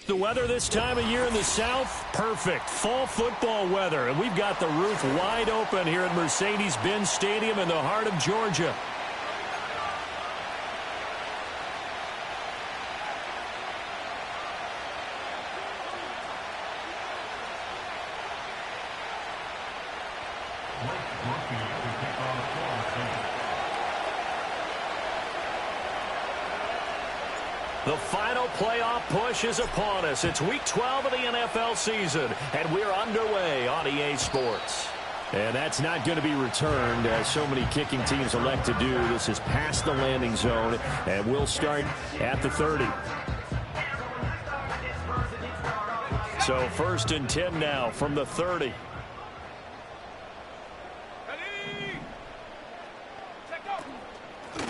The weather this time of year in the South, perfect. Fall football weather. And we've got the roof wide open here at Mercedes-Benz Stadium in the heart of Georgia. The final playoff push is upon us. It's Week 12 of the NFL season, and we're underway on EA Sports. And that's not going to be returned, as so many kicking teams elect to do. This is past the landing zone, and we'll start at the 30. So 1st and 10 now from the 30.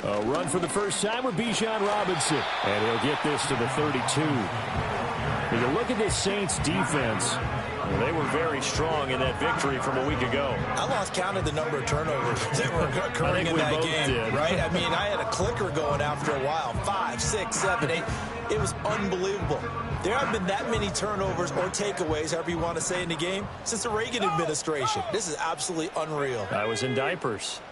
A run for the first time with Bijan Robinson. And he'll get this to the 32. When you look at this Saints defense, well, they were very strong in that victory from a week ago. I lost count of the number of turnovers that were occurring in that game, right? I mean, I had a clicker going after a while. 5, 6, 7, 8. It was unbelievable. There haven't been that many turnovers or takeaways, however you want to say, in the game since the Reagan administration. This is absolutely unreal. I was in diapers.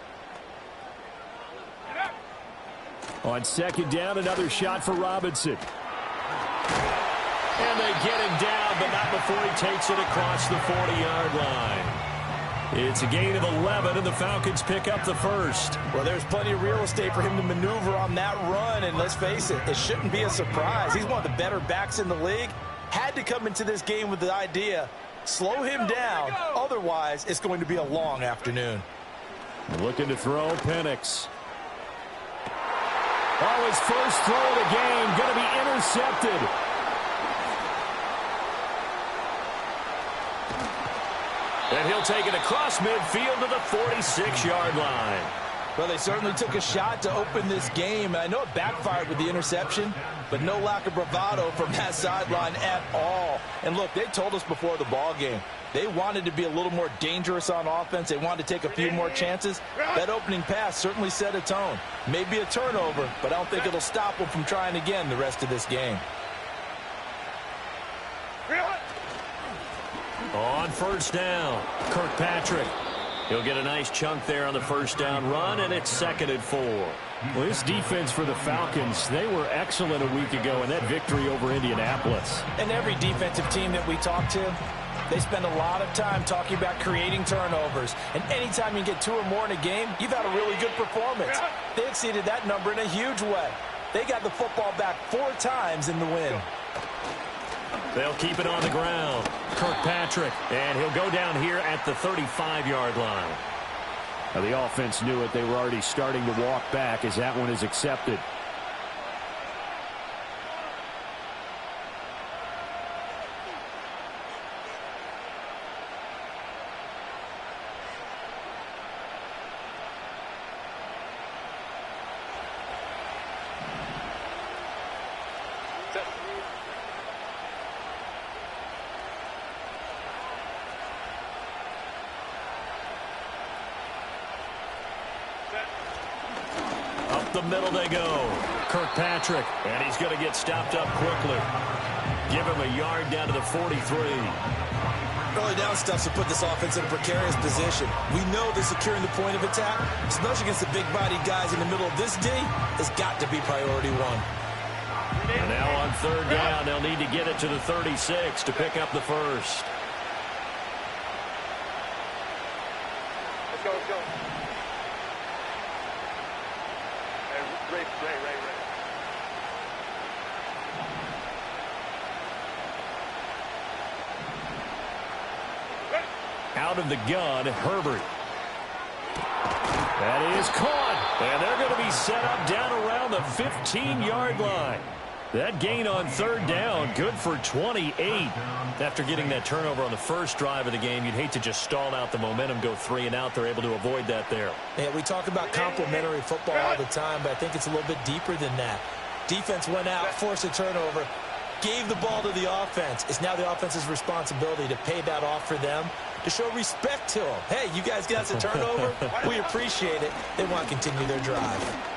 On 2nd down, another shot for Robinson. And they get him down, but not before he takes it across the 40-yard line. It's a gain of 11, and the Falcons pick up the first. Well, there's plenty of real estate for him to maneuver on that run, and let's face it, it shouldn't be a surprise. He's one of the better backs in the league. Had to come into this game with the idea, slow him down, otherwise it's going to be a long afternoon. Looking to throw, Penix. Oh, his first throw of the game, going to be intercepted. And he'll take it across midfield to the 46-yard line. Well, they certainly took a shot to open this game. I know it backfired with the interception, but no lack of bravado from that sideline at all. And look, they told us before the ball game, they wanted to be a little more dangerous on offense. They wanted to take a few more chances. That opening pass certainly set a tone. Maybe a turnover, but I don't think it'll stop them from trying again the rest of this game. On 1st down, Kirkpatrick. He'll get a nice chunk there on the 1st down run, and it's 2nd and 4. Well, this defense for the Falcons, they were excellent a week ago in that victory over Indianapolis. And every defensive team that we talk to, they spend a lot of time talking about creating turnovers. And anytime you get 2 or more in a game, you've had a really good performance. They exceeded that number in a huge way. They got the football back 4 times in the win. They'll keep it on the ground. Kirkpatrick, and he'll go down here at the 35-yard line. Now, the offense knew it. They were already starting to walk back as that one is accepted. The middle they go. Kirkpatrick, and he's going to get stopped up quickly. Give him a yard down to the 43. Early down stuff to put this offense in a precarious position. We know that securing the point of attack, especially against the big-bodied guys in the middle of this D, has got to be priority 1. And now on 3rd down, they'll need to get it to the 36 to pick up the first. Let's go, let's go. Ray. Out of the gun, Herbert. That is caught. And they're going to be set up down around the 15-yard line. That gain on 3rd down, good for 28. After getting that turnover on the first drive of the game, you'd hate to just stall out the momentum, go 3 and out. They're able to avoid that there. Yeah, we talk about complementary football all the time, but I think it's a little bit deeper than that. Defense went out, forced a turnover, gave the ball to the offense. It's now the offense's responsibility to pay that off for them, to show respect to them. Hey, you guys got us a turnover? We appreciate it. They want to continue their drive.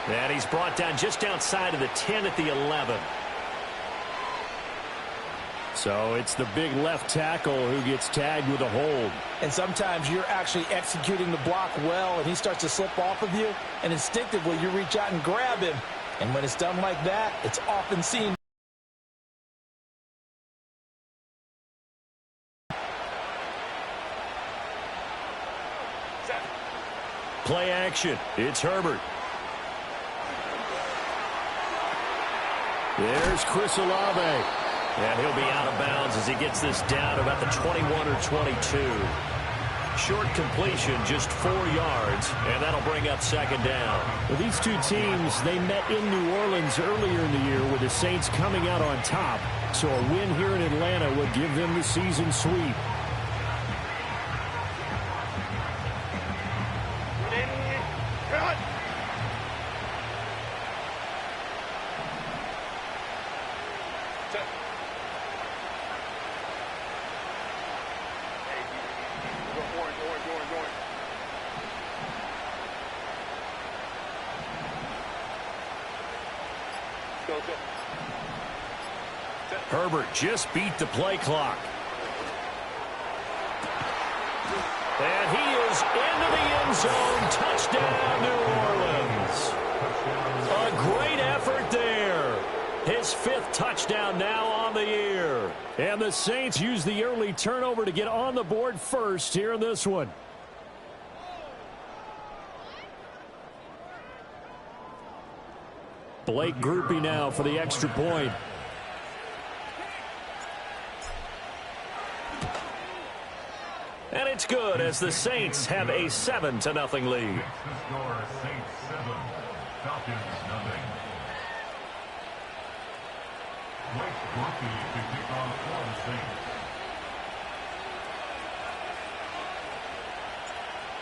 And he's brought down just outside of the 10 at the 11. So it's the big left tackle who gets tagged with a hold. And sometimes you're actually executing the block well, and he starts to slip off of you, and instinctively you reach out and grab him. And when it's done like that, it's often seen. Play action. It's Herbert. There's Chris Olave. And he'll be out of bounds as he gets this down about the 21 or 22. Short completion, just 4 yards, and that'll bring up second down. Well, these two teams, they met in New Orleans earlier in the year with the Saints coming out on top. So a win here in Atlanta would give them the season sweep. Herbert just beat the play clock. And he is into the end zone. Touchdown, New Orleans. A great effort there. His 5th touchdown now on the year. And the Saints use the early turnover to get on the board first here in this one. Blake Groupie now for the extra point. And it's good as the Saints have a 7-0 lead.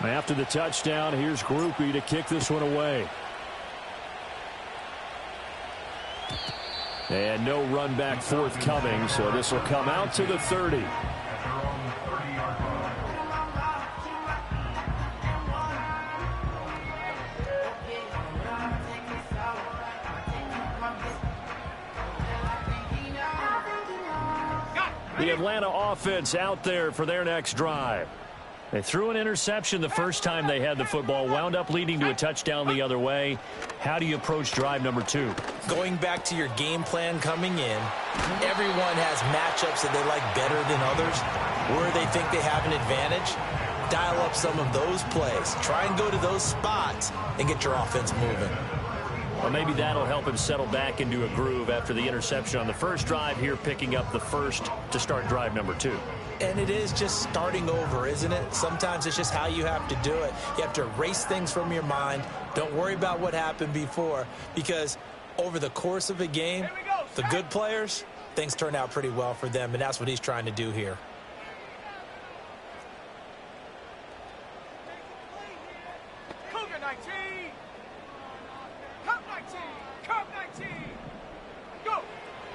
After the touchdown, here's Groupie to kick this one away. And no run back forthcoming, so this will come out to the 30. The Atlanta offense out there for their next drive. They threw an interception the first time they had the football, wound up leading to a touchdown the other way. How do you approach drive number 2? Going back to your game plan coming in, everyone has matchups that they like better than others, where they think they have an advantage. Dial up some of those plays. Try and go to those spots and get your offense moving. Well, maybe that'll help him settle back into a groove after the interception on the first drive here, picking up the first to start drive number 2. And it is just starting over, isn't it? Sometimes it's just how you have to do it. You have to erase things from your mind. Don't worry about what happened before, because over the course of a game, the good players, things turn out pretty well for them, and that's what he's trying to do here.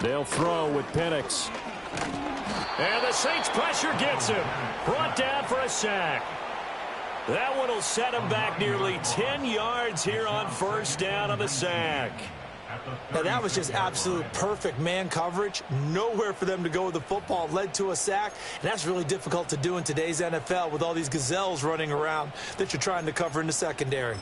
They'll throw with Penix. And the Saints pressure gets him. Brought down for a sack. That one will set him back nearly 10 yards here on first down on the sack. Now that was just absolute perfect man coverage. Nowhere for them to go with the football. Led to a sack. And that's really difficult to do in today's NFL with all these gazelles running around that you're trying to cover in the secondary.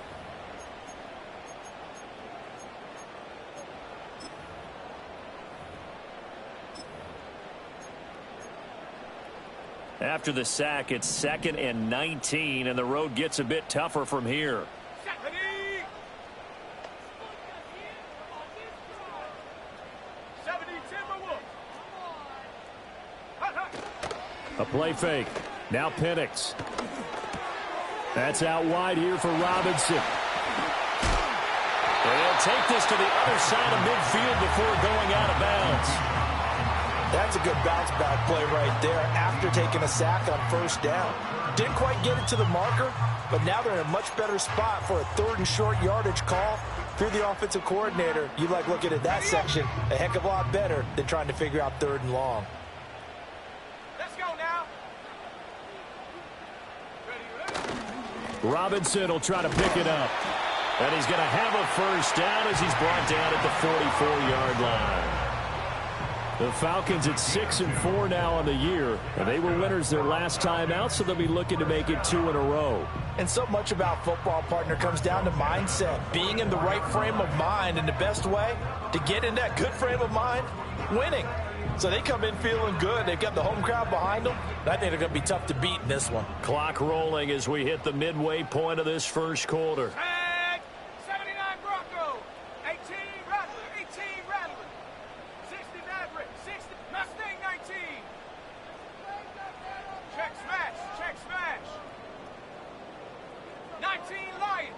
After the sack, it's 2nd and 19, and the road gets a bit tougher from here. A play fake. Now Penix. That's out wide here for Robinson. They'll take this to the other side of midfield before going out of bounds. That's a good bounce-back play right there after taking a sack on first down. Didn't quite get it to the marker, but now they're in a much better spot for a 3rd and short yardage call. If you're the offensive coordinator, you like looking at that section a heck of a lot better than trying to figure out 3rd and long. Let's go now. Robinson will try to pick it up. And he's going to have a first down as he's brought down at the 44-yard line. The Falcons at 6-4 now on the year. And they were winners their last time out, so they'll be looking to make it 2 in a row. And so much about football, partner, comes down to mindset. Being in the right frame of mind, and the best way to get in that good frame of mind, winning. So they come in feeling good. They've got the home crowd behind them. I think they're going to be tough to beat in this one. Clock rolling as we hit the midway point of this first quarter. 79 Bronco, 18 Rattler, 18 Rattler, 60 Maverick, 60 Mustang 19. Check smash, check smash. 19 Lion.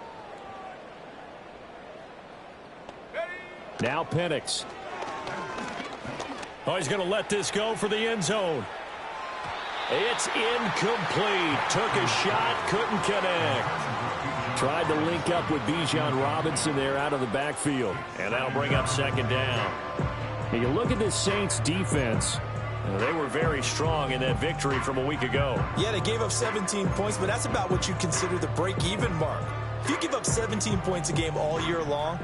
Ready? Now Penix. Oh, he's going to let this go for the end zone. It's incomplete. Took a shot, couldn't connect. Tried to link up with Bijan Robinson there out of the backfield. And that'll bring up second down. And you look at this Saints defense. They were very strong in that victory from a week ago. Yeah, they gave up 17 points, but that's about what you consider the break-even mark. If you give up 17 points a game all year long,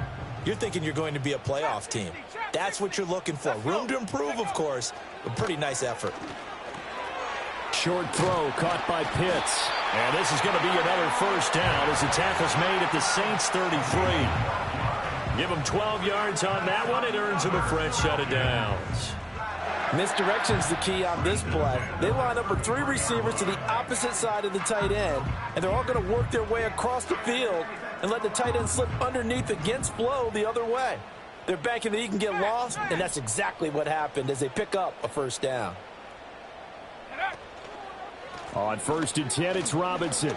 you're thinking you're going to be a playoff team. That's what you're looking for. Room to improve, of course, but pretty nice effort. Short throw caught by Pitts. And this is going to be another first down as the tackle's made at the Saints 33. Give him 12 yards on that one. It earns him a fresh set of downs. Misdirection's the key on this play. They line up with 3 receivers to the opposite side of the tight end, and they're all going to work their way across the field and let the tight end slip underneath against flow the other way. They're banking that he can get lost, and that's exactly what happened as they pick up a first down. On 1st and 10, it's Robinson.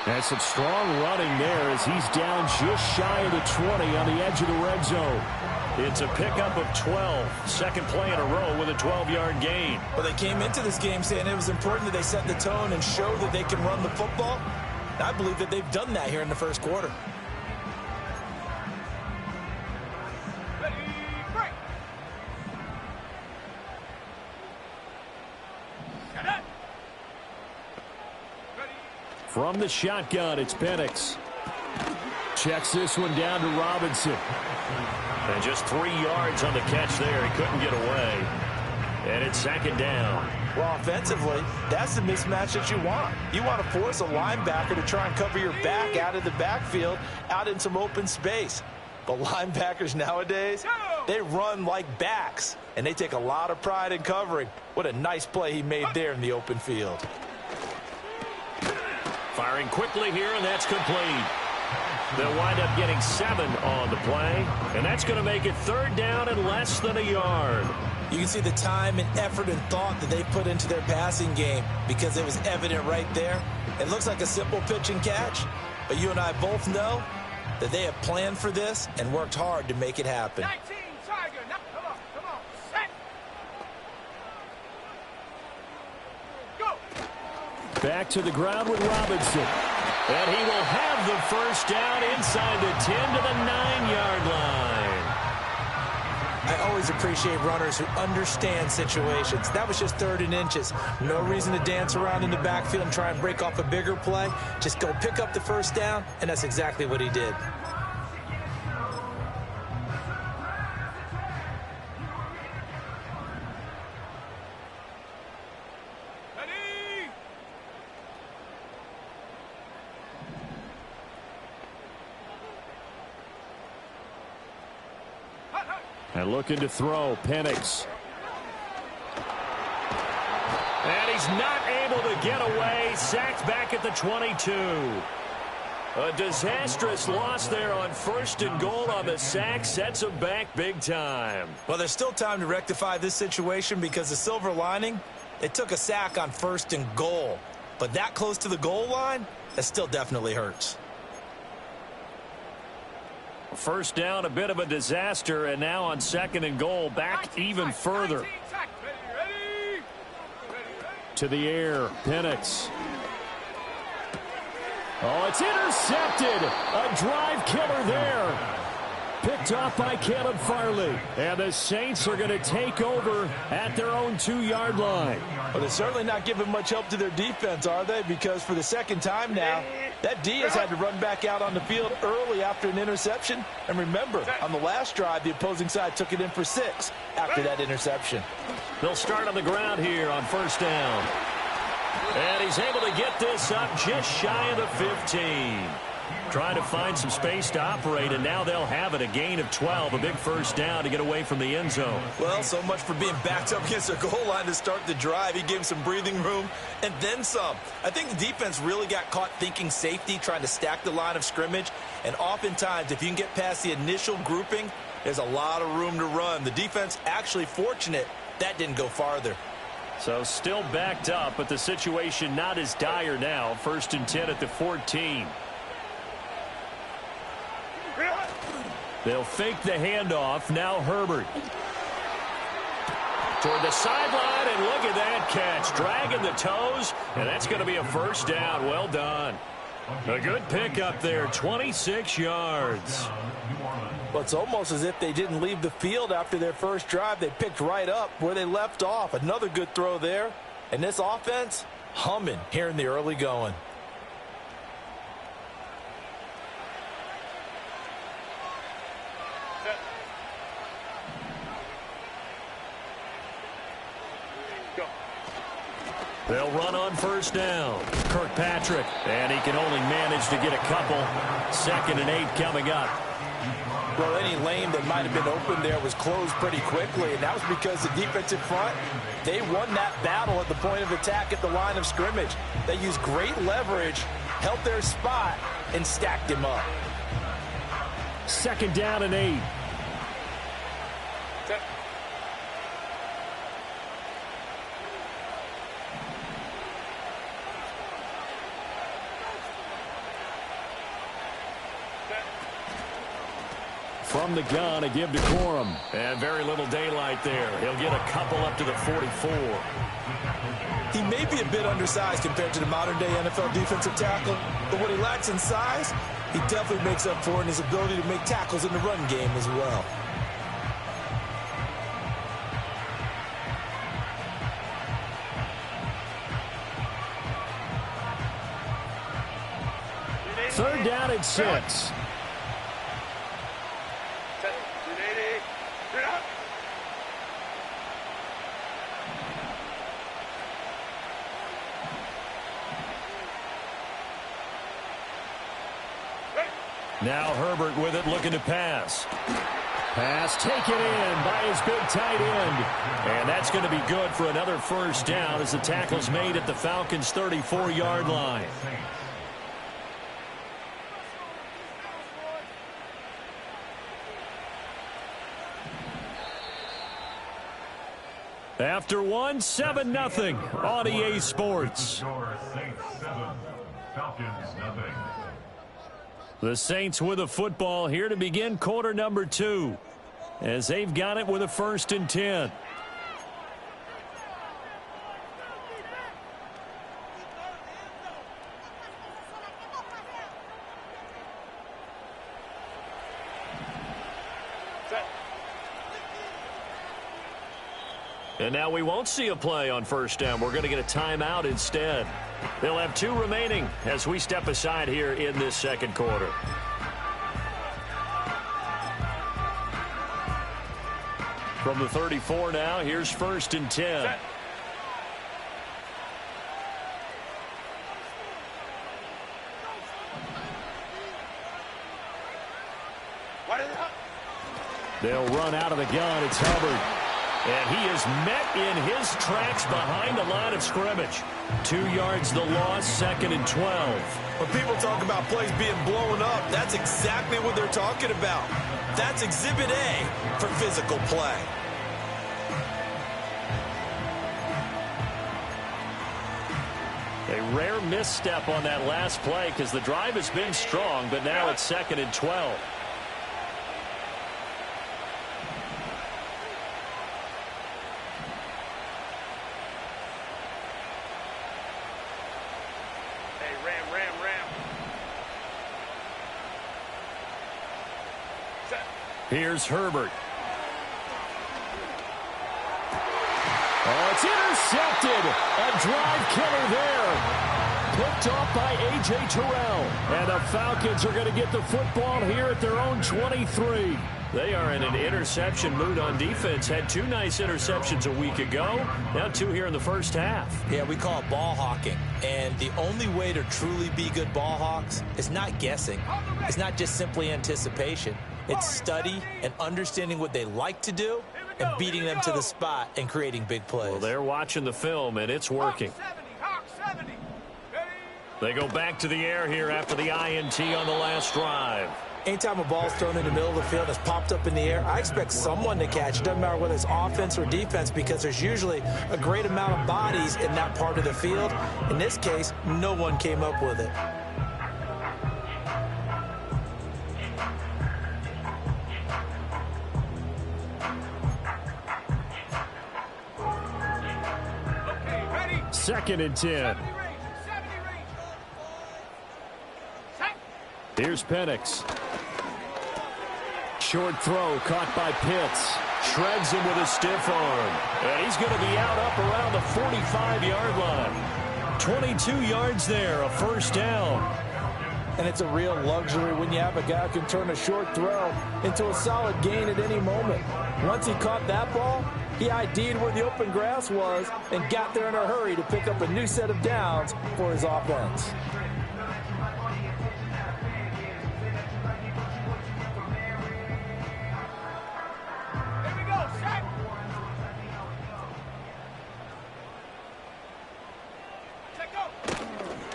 And some strong running there as he's down just shy of the 20 on the edge of the red zone. It's a pickup of 12. Second play in a row with a 12-yard gain. Well, they came into this game saying it was important that they set the tone and show that they can run the football. And I believe that they've done that here in the first quarter. Ready, break. Get it. Ready. From the shotgun, it's Penix. Checks this one down to Robinson. And just 3 yards on the catch there. He couldn't get away. And it's second down. Well, offensively, that's the mismatch that you want. You want to force a linebacker to try and cover your back out of the backfield, out in some open space. But linebackers nowadays, they run like backs, and they take a lot of pride in covering. What a nice play he made there in the open field. Firing quickly here, and that's complete. They'll wind up getting 7 on the play, and that's going to make it third down and less than a yard. You can see the time and effort and thought that they put into their passing game because it was evident right there. It looks like a simple pitch and catch, but you and I both know that they have planned for this and worked hard to make it happen. 19 Tiger. Now, come on, set. Go. Back to the ground with Robinson. And he will have the first down inside the 10 to the 9-yard line. I always appreciate runners who understand situations. That was just 3rd and inches. No reason to dance around in the backfield and try and break off a bigger play. Just go pick up the first down, and that's exactly what he did. Ready. Hut, hut. And looking to throw, Penix. And he's not able to get away. Sacked back at the 22. A disastrous loss there on 1st and goal on the sack. Sets him back big time. Well, there's still time to rectify this situation because the silver lining, they took a sack on 1st and goal. But that close to the goal line, that still definitely hurts. First down, a bit of a disaster, and now on 2nd and goal, back even further. Ready. To the air, Penix. Oh, it's intercepted. A drive killer there. Picked off by Caleb Farley. And the Saints are going to take over at their own 2-yard line. Well, they're certainly not giving much help to their defense, are they? Because for the second time now, that D has had to run back out on the field early after an interception. And remember, on the last drive, the opposing side took it in for 6 after that interception. They'll start on the ground here on first down. And he's able to get this up just shy of the 15. Trying to find some space to operate, and now they'll have it. A gain of 12, a big first down to get away from the end zone. Well, so much for being backed up against their goal line to start the drive. He gave him some breathing room and then some. I think the defense really got caught thinking safety, trying to stack the line of scrimmage. And oftentimes, if you can get past the initial grouping, there's a lot of room to run. The defense actually fortunate that didn't go farther. So still backed up, but the situation not as dire now. 1st and 10 at the 14. They'll fake the handoff. Now Herbert. Toward the sideline, and look at that catch. Dragging the toes, and that's going to be a first down. Well done. A good pickup there, 26 yards. Well, it's almost as if they didn't leave the field after their first drive. They picked right up where they left off. Another good throw there. And this offense, humming here in the early going. They'll run on first down. Kirkpatrick, and he can only manage to get a couple. 2nd and 8 coming up. Well, any lane that might have been open there was closed pretty quickly, and that was because the defensive front, they won that battle at the point of attack at the line of scrimmage. They used great leverage, held their spot, and stacked him up. 2nd down and 8. From the gun, a give to Corum. And very little daylight there. He'll get a couple up to the 44. He may be a bit undersized compared to the modern-day NFL defensive tackle, but what he lacks in size, he definitely makes up for in his ability to make tackles in the run game as well. Third down and 6. Now Herbert with it, looking to pass. Pass taken in by his big tight end. And that's going to be good for another first down as the tackle's made at the Falcons' 34-yard line. After 1, 7-0 on EA Sports. The Saints with a football here to begin quarter number 2 as they've got it with a 1st and 10. And now we won't see a play on first down. We're going to get a timeout instead. They'll have 2 remaining as we step aside here in this second quarter. From the 34 now, here's 1st and 10. They'll run out of the gun. It's Hubbard. And he is met in his tracks behind the line of scrimmage. 2 yards the loss, 2nd and 12. When people talk about plays being blown up, that's exactly what they're talking about. That's Exhibit A for physical play. A rare misstep on that last play because the drive has been strong, but now it's 2nd and 12. Ram. Set. Here's Herbert. Oh, it's intercepted. A drive killer there. Picked off by A.J. Terrell. And the Falcons are going to get the football here at their own 23. They are in an interception mood on defense. Had 2 nice interceptions a week ago. Now 2 here in the first half. Yeah, we call it ball hawking. And the only way to truly be good ball hawks is not guessing. It's not just simply anticipation. It's study and understanding what they like to do and beating them to the spot and creating big plays. Well, they're watching the film, and it's working. They go back to the air here after the INT on the last drive. Anytime a ball's thrown in the middle of the field, it's popped up in the air, I expect someone to catch. It doesn't matter whether it's offense or defense, because there's usually a great amount of bodies in that part of the field. In this case, no one came up with it. Second and 10. Here's Penix. Short throw caught by Pitts. Shreds him with a stiff arm. And he's going to be out up around the 45-yard line. 22 yards there, a first down. And it's a real luxury when you have a guy who can turn a short throw into a solid gain at any moment. Once he caught that ball, he ID'd where the open grass was and got there in a hurry to pick up a new set of downs for his offense.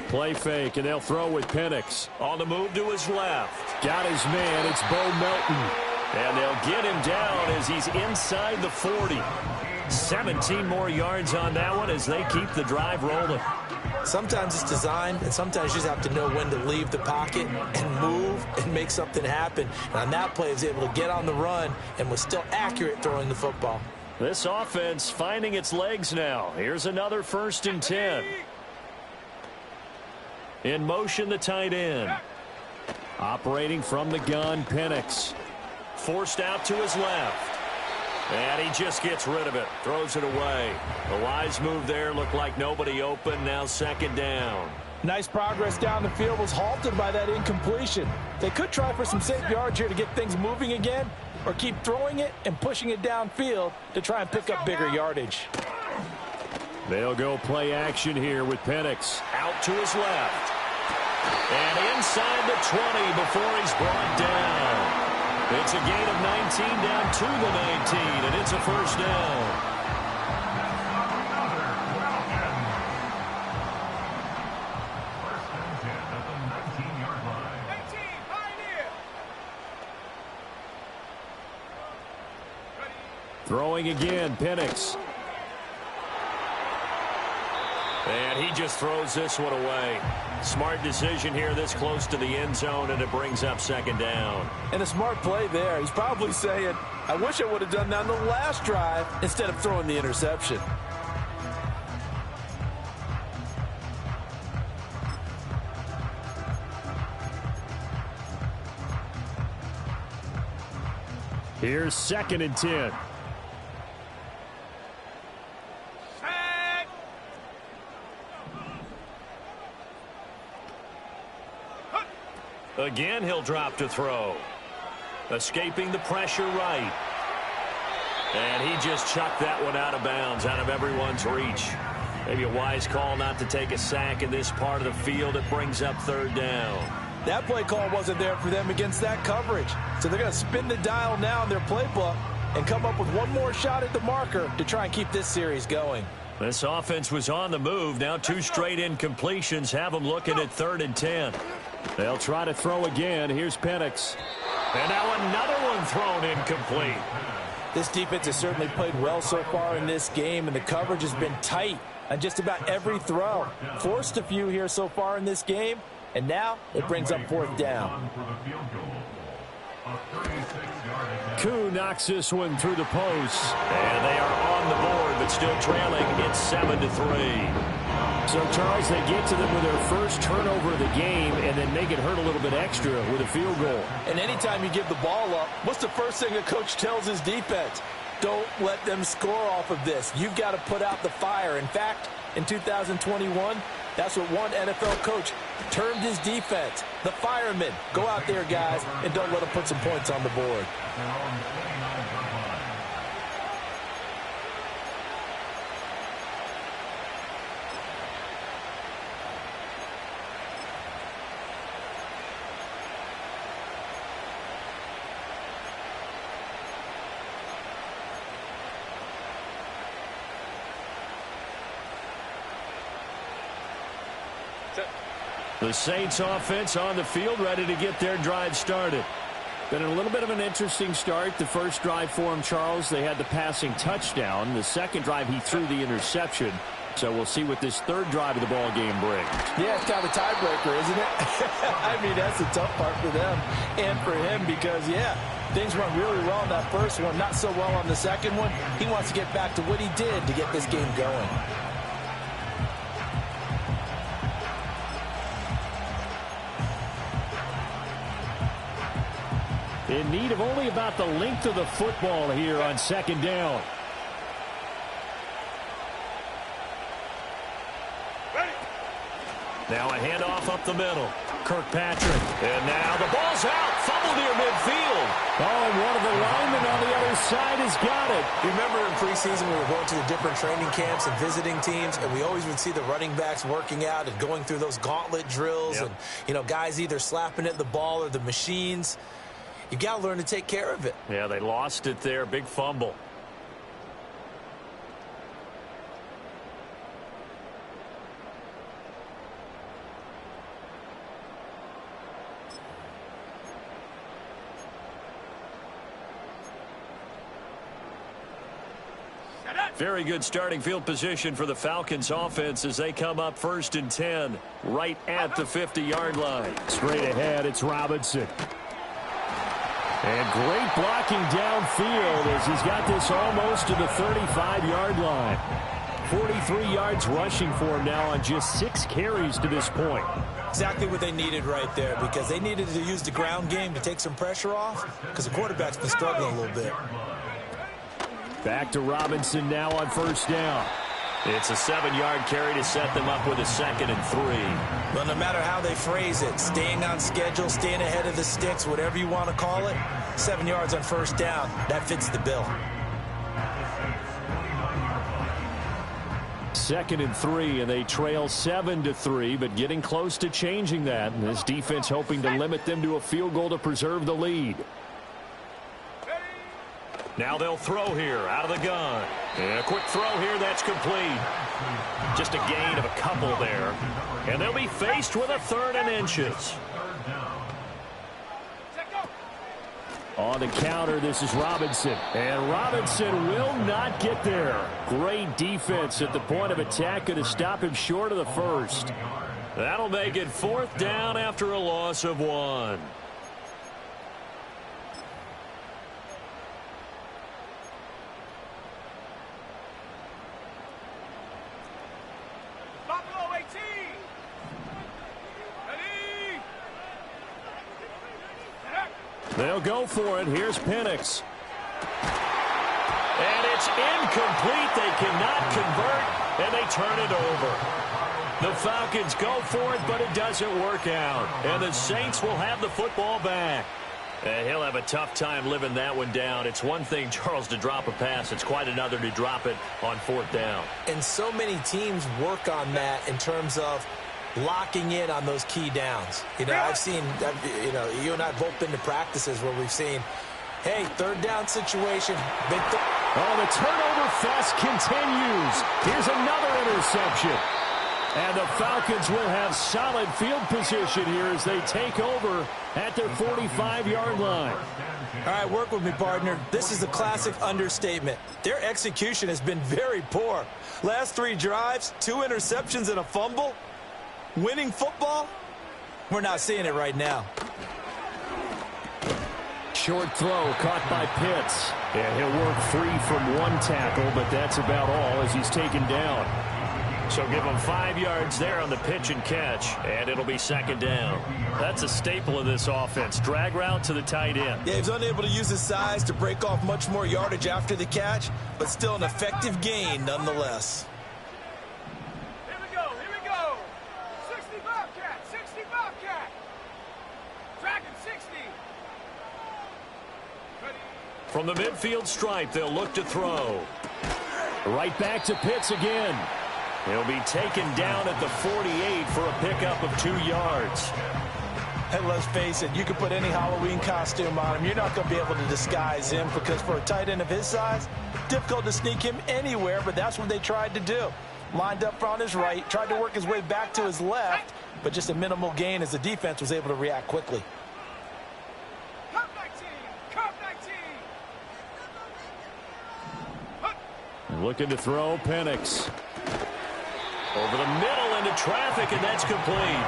Play fake, and they'll throw with Penix. On the move to his left. Got his man. It's Bo Melton. And they'll get him down as he's inside the 40. 17 more yards on that one as they keep the drive rolling. Sometimes it's designed, and sometimes you just have to know when to leave the pocket and move and make something happen. And on that play, he was able to get on the run and was still accurate throwing the football. This offense finding its legs now. Here's another 1st and 10. In motion, the tight end. Operating from the gun, Penix. Forced out to his left. And he just gets rid of it. Throws it away. The wise move there. Looked like nobody open. Now 2nd down. Nice progress down the field was halted by that incompletion. They could try for some safe yards here to get things moving again, or keep throwing it and pushing it downfield to try and pick up bigger yardage. They'll go play action here with Penix. Out to his left. And inside the 20 before he's brought down. It's a gain of 19 down to the 19, and it's a first down. Throwing again, Penix. And he just throws this one away. Smart decision here this close to the end zone, and it brings up 2nd down. And a smart play there. He's probably saying, I wish I would have done that on the last drive instead of throwing the interception. Here's 2nd and 10. Again, he'll drop to throw. Escaping the pressure right. And he just chucked that one out of bounds, out of everyone's reach. Maybe a wise call not to take a sack in this part of the field. It brings up 3rd down. That play call wasn't there for them against that coverage. So they're going to spin the dial now in their playbook and come up with one more shot at the marker to try and keep this series going. This offense was on the move. Now 2 straight incompletions have them looking at 3rd and 10. They'll try to throw again. Here's Penix. And now another one thrown incomplete. This defense has certainly played well so far in this game, and the coverage has been tight on just about every throw. Forced a few here so far in this game, and now it brings up 4th down. Koo knocks this one through the post. And they are on the board, but still trailing. It's 7-3. So, Charles, they get to them with their first turnover of the game and then make it hurt a little bit extra with a field goal. And anytime you give the ball up, what's the first thing a coach tells his defense? Don't let them score off of this. You've got to put out the fire. In fact, in 2021, that's what one NFL coach termed his defense. The firemen. Go out there, guys, and don't let them put some points on the board. The Saints offense on the field, ready to get their drive started. Been a little bit of an interesting start. The first drive for him, Charles, they had the passing touchdown. The second drive, he threw the interception. So we'll see what this third drive of the ball game brings. Yeah, it's kind of a tiebreaker, isn't it? I mean, that's the tough part for them and for him because, yeah, things went really well in that first one, not so well on the second one. He wants to get back to what he did to get this game going. In need of only about the length of the football here on second down. Ready. Now a handoff up the middle. Kirkpatrick. And now the ball's out. Fumble near midfield. Oh, and one of the linemen on the other side has got it. Remember in preseason we were going to the different training camps and visiting teams, and we always would see the running backs working out and going through those gauntlet drills. Yep. And, you know, guys either slapping at the ball or the machines. You got to learn to take care of it. Yeah, they lost it there. Big fumble. Very good starting field position for the Falcons offense as they come up 1st and 10 right at the 50-yard line. Straight ahead, it's Robinson. And great blocking downfield as he's got this almost to the 35-yard line. 43 yards rushing for him now on just 6 carries to this point. Exactly what they needed right there because they needed to use the ground game to take some pressure off because the quarterback's been struggling a little bit. Back to Robinson now on 1st down. It's a 7-yard carry to set them up with a 2nd and 3. Well, no matter how they phrase it, staying on schedule, staying ahead of the sticks, whatever you want to call it, 7 yards on 1st down, that fits the bill. 2nd and 3, and they trail 7-3, but getting close to changing that. And this defense hoping to limit them to a field goal to preserve the lead. Now they'll throw here out of the gun. And a quick throw here that's complete. Just a gain of a couple there. And they'll be faced with a 3rd and inches. On the counter, this is Robinson. And Robinson will not get there. Great defense at the point of attack. Going to stop him short of the 1st. That'll make it 4th down after a loss of 1. They'll go for it. Here's Penix. And it's incomplete. They cannot convert, and they turn it over. The Falcons go for it, but it doesn't work out. And the Saints will have the football back. And he'll have a tough time living that one down. It's one thing, Charles, to drop a pass. It's quite another to drop it on 4th down. And so many teams work on that in terms of locking in on those key downs. You know, I've seen, you and I have both been to practices where we've seen, hey, 3rd down situation. The turnover fest continues. Here's another interception. And the Falcons will have solid field position here as they take over at their 45-yard line. All right, work with me, partner. This is a classic understatement. Their execution has been very poor. Last 3 drives, 2 interceptions and a fumble. Winning football? We're not seeing it right now. Short throw caught by Pitts. And he'll work free from 1 tackle, but that's about all as he's taken down. So give him 5 yards there on the pitch and catch, and it'll be second down. That's a staple of this offense. Drag route to the tight end. Yeah, he's unable to use his size to break off much more yardage after the catch, but still an effective gain nonetheless. Here we go. 60 Bobcat. 60 Bobcat. Dragon 60. Ready. From the midfield stripe, they'll look to throw. Right back to Pitts again. He'll be taken down at the 48 for a pickup of 2 yards. And let's face it, you can put any Halloween costume on him. You're not going to be able to disguise him because for a tight end of his size, difficult to sneak him anywhere, but that's what they tried to do. Lined up on his right, tried to work his way back to his left, but just a minimal gain as the defense was able to react quickly. Cup 19. Cup 19. Looking to throw, Penix. Over the middle into traffic, and that's complete.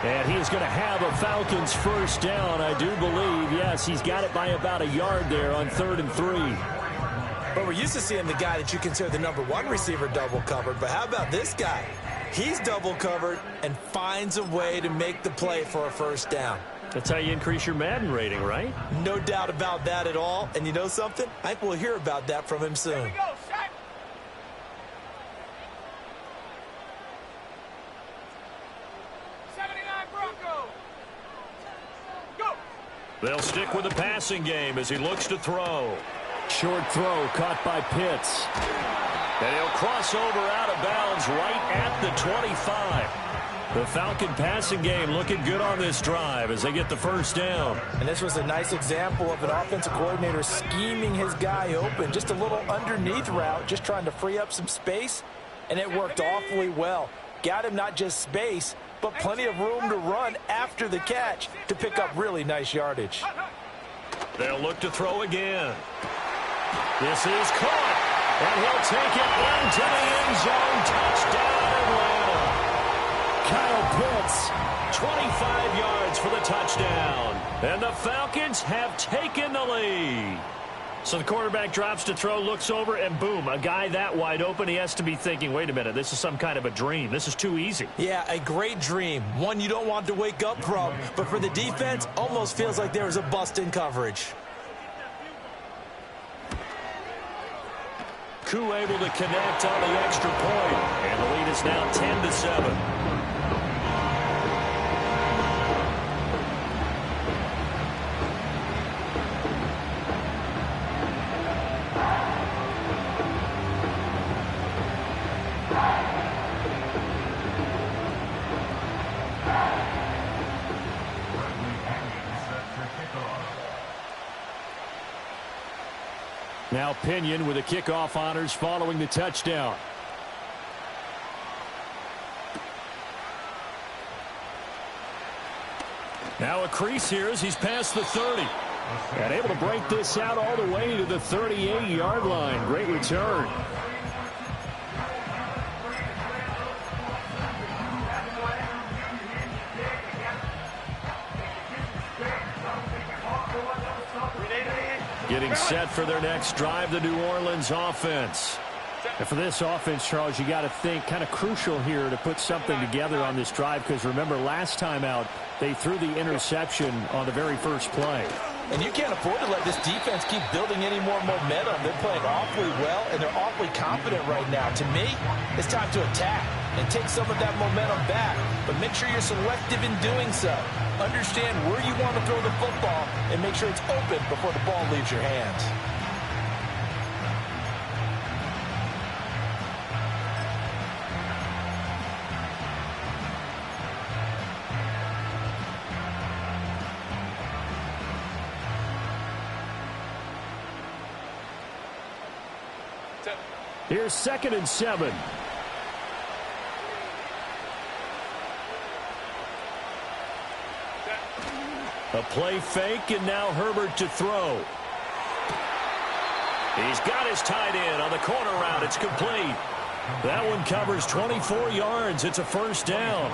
And he's going to have a Falcons first down, I do believe. Yes, he's got it by about a yard there on 3rd and 3. But we're used to seeing the guy that you consider the #1 receiver double covered. But how about this guy? He's double covered and finds a way to make the play for a first down. That's how you increase your Madden rating, right? No doubt about that at all. And you know something? I think we'll hear about that from him soon. Here we go. Set. 79 Bronco. Go. They'll stick with the passing game as he looks to throw. Short throw caught by Pitts. And he'll cross over out of bounds right at the 25. The Falcon passing game looking good on this drive as they get the first down. And this was a nice example of an offensive coordinator scheming his guy open. Just a little underneath route, just trying to free up some space. And it worked awfully well. Got him not just space, but plenty of room to run after the catch to pick up really nice yardage. They'll look to throw again. This is caught. And he'll take it into the end zone. Touchdown, Atlanta. Kyle Pitts, 25 yards for the touchdown. And the Falcons have taken the lead. So the quarterback drops to throw, looks over, and boom, a guy that wide open, he has to be thinking, wait a minute, this is some kind of a dream. This is too easy. Yeah, a great dream. One you don't want to wake up from. But for the defense, almost feels like there was a bust in coverage. Koo able to connect on the extra point. And the lead is now 10-7. Now Pinion with the kickoff honors following the touchdown. Now a crease here as he's past the 30. And able to break this out all the way to the 38-yard line. Great return. Getting set for their next drive, the New Orleans offense. And for this offense, Charles, you got to think kind of crucial here to put something together on this drive because remember last time out they threw the interception on the very first play. And you can't afford to let this defense keep building any more momentum. They're playing awfully well, and they're awfully confident right now. To me, it's time to attack and take some of that momentum back. But make sure you're selective in doing so. Understand where you want to throw the football and make sure it's open before the ball leaves your hands. Here's 2nd and 7. A play fake, and now Herbert to throw. He's got his tight end on the corner route. It's complete. That one covers 24 yards. It's a first down.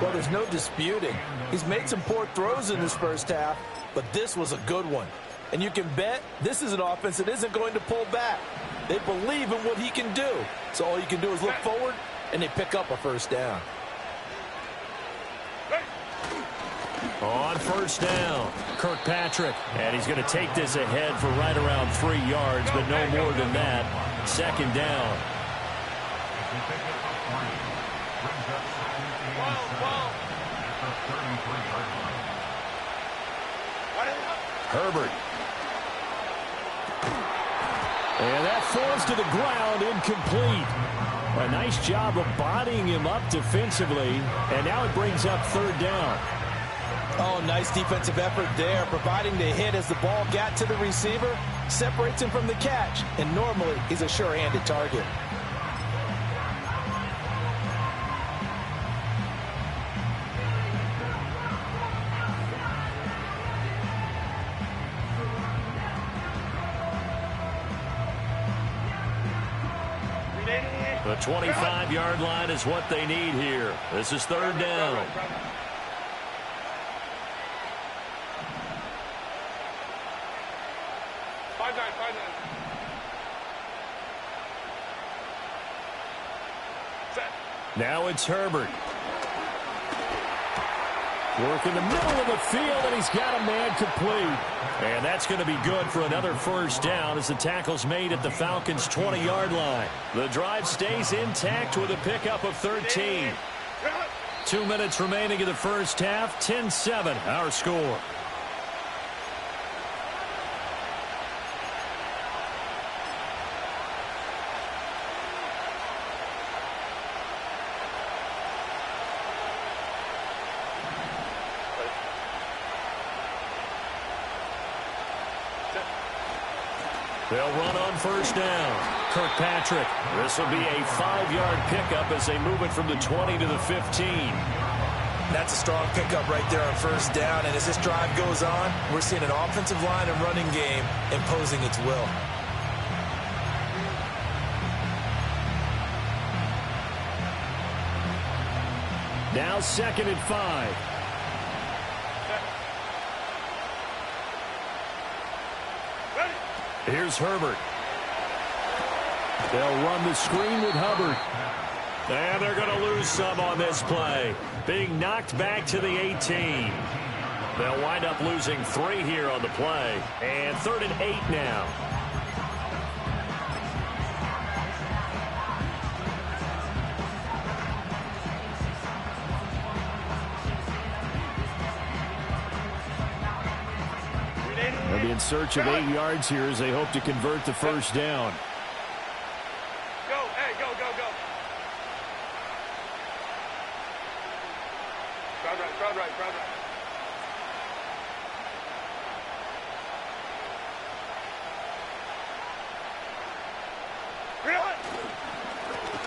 Well, there's no disputing. He's made some poor throws in this first half, but this was a good one. And you can bet this is an offense that isn't going to pull back. They believe in what he can do. So all you can do is look forward and they pick up a first down. On first down, Kirkpatrick. And he's going to take this ahead for right around 3 yards, but no more than that. Second down. Herbert. And that falls to the ground, incomplete. A nice job of bodying him up defensively, and now it brings up third down. Oh, nice defensive effort there, providing the hit as the ball got to the receiver, separates him from the catch, and normally he's a sure-handed target. The 25-yard line is what they need here. This is third down. Now it's Herbert. Work in the middle of the field, and he's got a man complete. And that's going to be good for another first down as the tackle's made at the Falcons' 20-yard line. The drive stays intact with a pickup of 13. 2 minutes remaining in the first half. 10-7, our score. They'll run on first down. Kirkpatrick. This will be a 5-yard pickup as they move it from the 20 to the 15. That's a strong pickup right there on first down. And as this drive goes on, we're seeing an offensive line and running game imposing its will. Now 2nd and 5. Here's Herbert. They'll run the screen with Hubbard. And they're going to lose some on this play. Being knocked back to the 18. They'll wind up losing 3 here on the play. And 3rd and 8 now. They'll be in search of 8 yards here as they hope to convert the first down. Go, hey, go, go, go. Crowd right, crowd right, crowd right.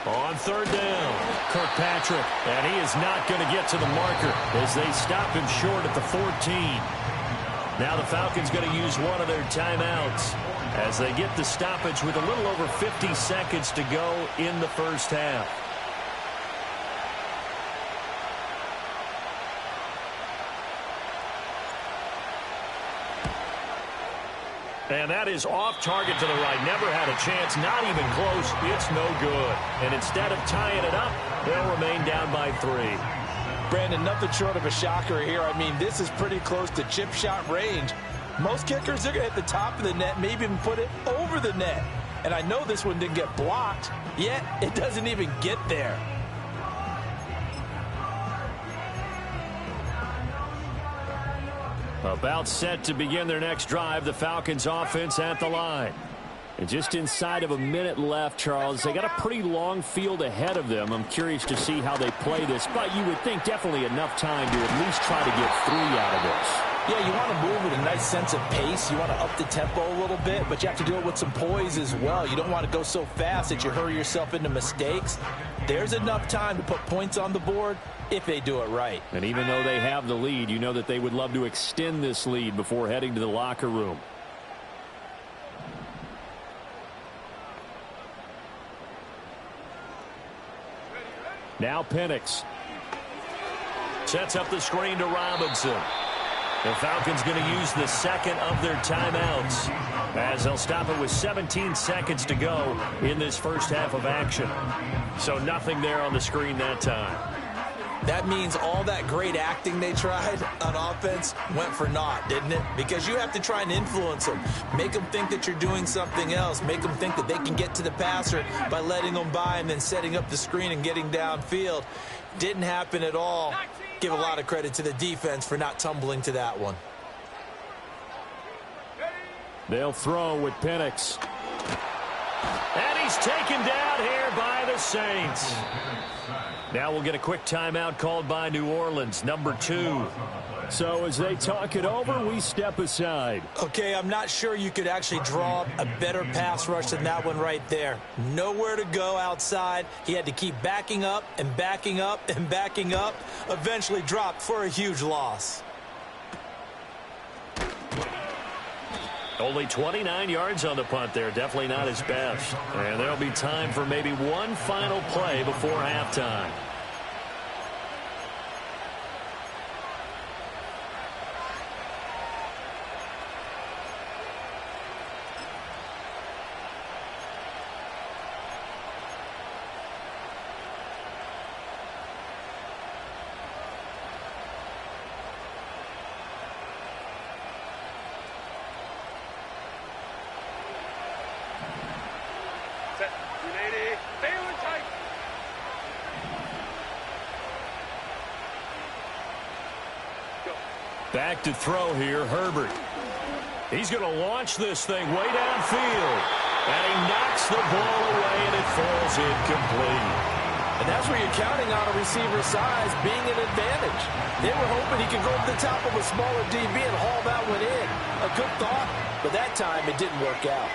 On 3rd down, Kirkpatrick, and he is not going to get to the marker as they stop him short at the 14. Now the Falcons going to use one of their timeouts as they get the stoppage with a little over 50 seconds to go in the first half. And that is off target to the right. Never had a chance, not even close. It's no good. And instead of tying it up, they'll remain down by 3. Brandon, nothing short of a shocker here. I mean, this is pretty close to chip shot range. Most kickers, they're going to hit the top of the net, maybe even put it over the net. And I know this one didn't get blocked, yet it doesn't even get there. About set to begin their next drive, the Falcons offense at the line. And just inside of a minute left, Charles, they got a pretty long field ahead of them. I'm curious to see how they play this, but you would think definitely enough time to at least try to get 3 out of this. Yeah, you want to move with a nice sense of pace. You want to up the tempo a little bit, but you have to do it with some poise as well. You don't want to go so fast that you hurry yourself into mistakes. There's enough time to put points on the board if they do it right. And even though they have the lead, you know that they would love to extend this lead before heading to the locker room. Now Penix sets up the screen to Robinson. The Falcons going to use the second of their timeouts. as they'll stop it with 17 seconds to go in this first half of action. So nothing there on the screen that time. That means all that great acting they tried on offense went for naught, didn't it? Because you have to try and influence them. Make them think that you're doing something else. Make them think that they can get to the passer by letting them by and then setting up the screen and getting downfield. Didn't happen at all. Give a lot of credit to the defense for not tumbling to that one. They'll throw with Penix. And he's taken down here by the Saints. Now we'll get a quick timeout called by New Orleans, number 2. So as they talk it over, we step aside. Okay, I'm not sure you could actually draw up a better pass rush than that one right there. Nowhere to go outside. He had to keep backing up and backing up and backing up. Eventually dropped for a huge loss. Only 29 yards on the punt there. Definitely not his best. And there'll be time for maybe one final play before halftime. Back to throw here, Herbert. He's going to launch this thing way downfield. And he knocks the ball away, and it falls incomplete. And that's where you're counting on a receiver's size being an advantage. They were hoping he could go to the top of a smaller DB and haul that one in. A good thought, but that time it didn't work out.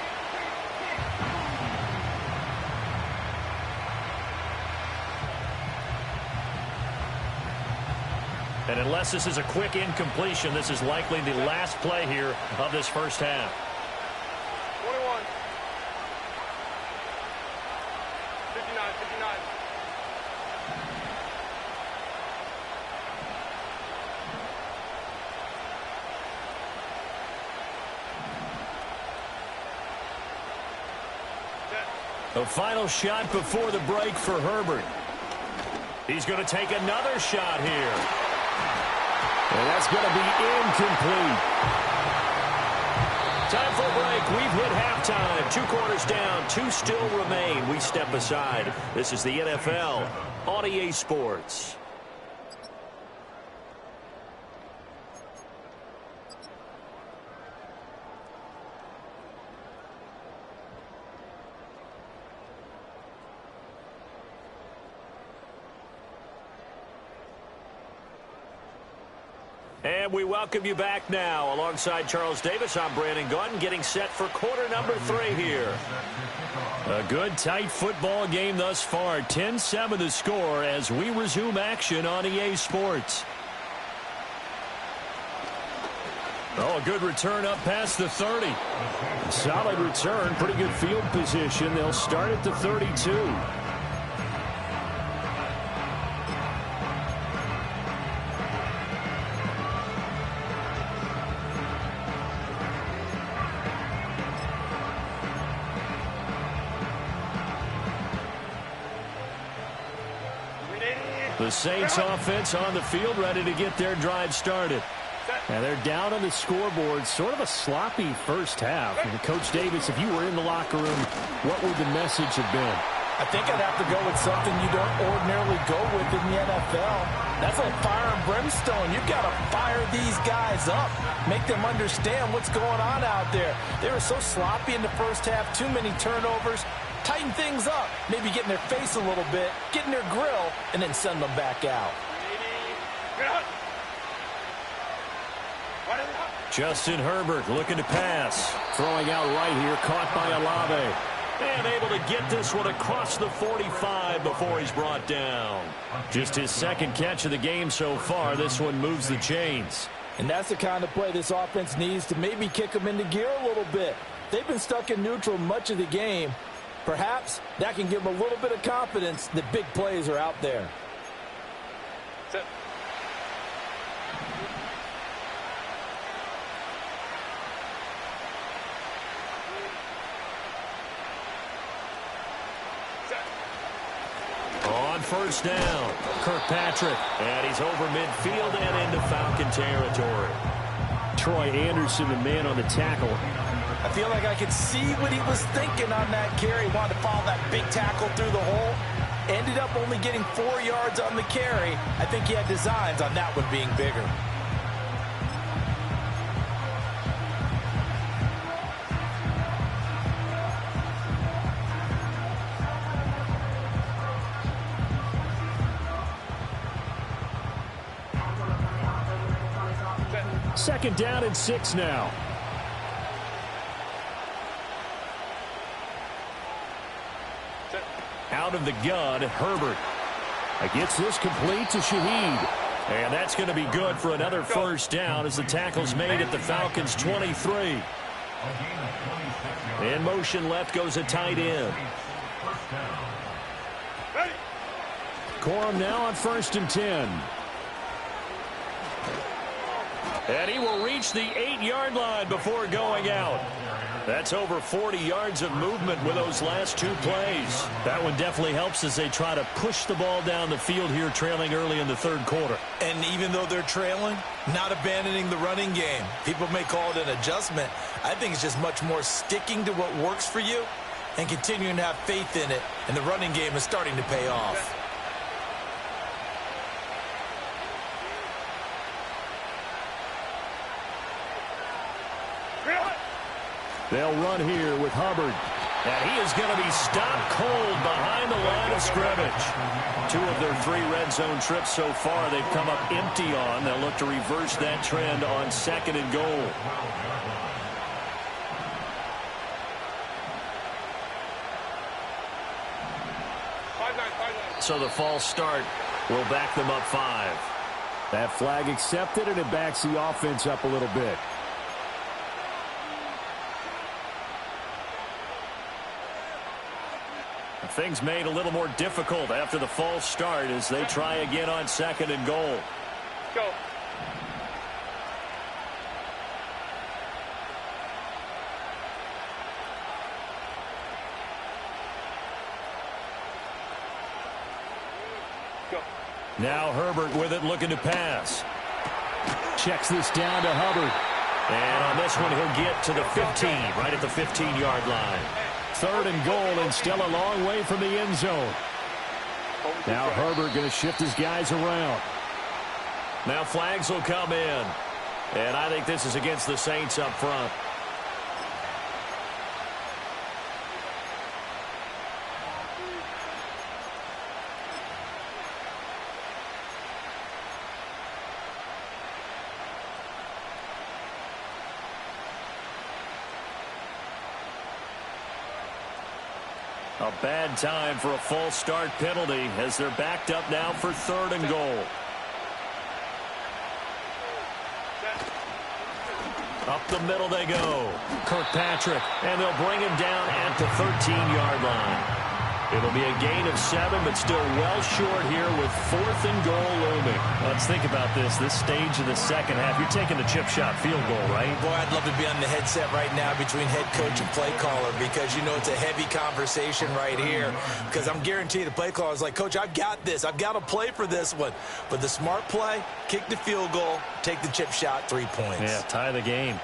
And unless this is a quick incompletion, this is likely the last play here of this first half. 21. 59, 59. The final shot before the break for Herbert. He's going to take another shot here. And that's going to be incomplete. Time for a break. We've hit halftime. 2 quarters down. 2 still remain. We step aside. This is the NFL on EA Sports. And we welcome you back now. Alongside Charles Davis, I'm Brandon Gaudin, getting set for quarter number 3 here. A good, tight football game thus far. 10-7 the score as we resume action on EA Sports. Oh, a good return up past the 30. Solid return, pretty good field position. They'll start at the 32. The Saints offense on the field, ready to get their drive started. And they're down on the scoreboard. Sort of a sloppy first half. And Coach Davis, if you were in the locker room, what would the message have been? I think I'd have to go with something you don't ordinarily go with in the NFL. That's like fire and brimstone. You've got to fire these guys up. Make them understand what's going on out there. They were so sloppy in the first half. Too many turnovers. Tighten things up. Maybe get in their face a little bit. Get in their grill. And then send them back out. Justin Herbert looking to pass. Throwing out right here. Caught by Olave. And able to get this one across the 45 before he's brought down. Just his second catch of the game so far. This one moves the chains. And that's the kind of play this offense needs to maybe kick them into gear a little bit. They've been stuck in neutral much of the game. Perhaps that can give them a little bit of confidence that big plays are out there. Set. first down. Kirkpatrick, and he's over midfield and into Falcon territory. Troy Anderson, the man on the tackle. I feel like I could see what he was thinking on that carry. Wanted to follow that big tackle through the hole. Ended up only getting 4 yards on the carry. I think he had designs on that one being bigger. Second down and 6 now. Out of the gun, Herbert. Gets this complete to Shaheed. And that's going to be good for another first down as the tackle's made at the Falcons' 23. In motion left goes a tight end. Corum now on 1st and 10. And he will reach the 8-yard line before going out. That's over 40 yards of movement with those last 2 plays. That one definitely helps as they try to push the ball down the field here, trailing early in the 3rd quarter. And even though they're trailing, not abandoning the running game. People may call it an adjustment. I think it's just much more sticking to what works for you and continuing to have faith in it. And the running game is starting to pay off. They'll run here with Hubbard. And he is going to be stopped cold behind the line of scrimmage. 2 of their 3 red zone trips so far they've come up empty on. They'll look to reverse that trend on 2nd and goal. So the false start will back them up 5. That flag accepted, and it backs the offense up a little bit. Things made a little more difficult after the false start as they try again on 2nd and goal. Go. Go. Now Herbert with it, looking to pass. Checks this down to Hubbard. And on this one, he'll get to the 15, right at the 15-yard line. 3rd and goal, and still a long way from the end zone. Now Herbert going to shift his guys around. Now flags will come in. And I think this is against the Saints up front. A bad time for a false start penalty as they're backed up now for 3rd and goal. Up the middle they go. Kirkpatrick, and they'll bring him down at the 13-yard line. It'll be a gain of 7, but still well short here with 4th and goal looming. Let's think about this stage of the 2nd half. You're taking the chip shot field goal, right? Boy, I'd love to be on the headset right now between head coach and play caller because, you know, it's a heavy conversation right here because I'm guaranteed the play caller is like, Coach, I've got this. I've got to play for this one. But the smart play, kick the field goal, take the chip shot, 3 points. Yeah, tie the game.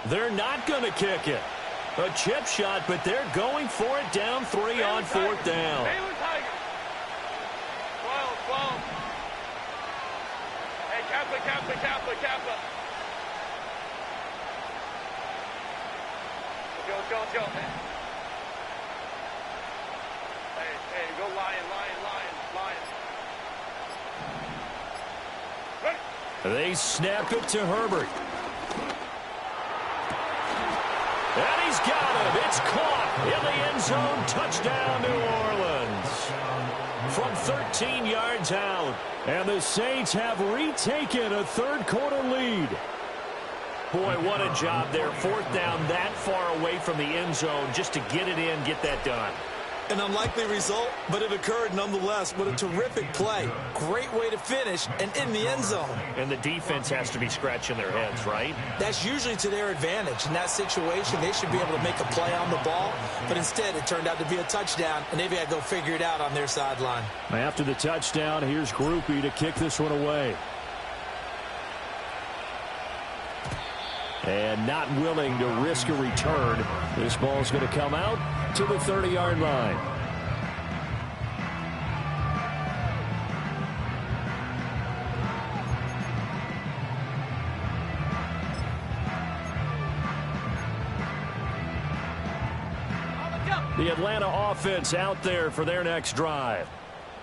They're not going to kick it. A chip shot, but they're going for it down 3 on 4th down. 12. Hey, Kappa. Let's go. Hey, go Lion. Ready? They snap it to Herbert. And he's got it. It's caught in the end zone. Touchdown, New Orleans. From 13 yards out. And the Saints have retaken a 3rd quarter lead. Boy, what a job there. 4th down that far away from the end zone just to get it in, get that done. An unlikely result, but it occurred nonetheless. What a terrific play. Great way to finish and in the end zone. And the defense has to be scratching their heads, right? That's usually to their advantage. In that situation, they should be able to make a play on the ball, but instead it turned out to be a touchdown, and they've got to go figure it out on their sideline. After the touchdown, here's Groupie to kick this one away. And not willing to risk a return. This ball's going to come out to the 30-yard line. The Atlanta offense out there for their next drive.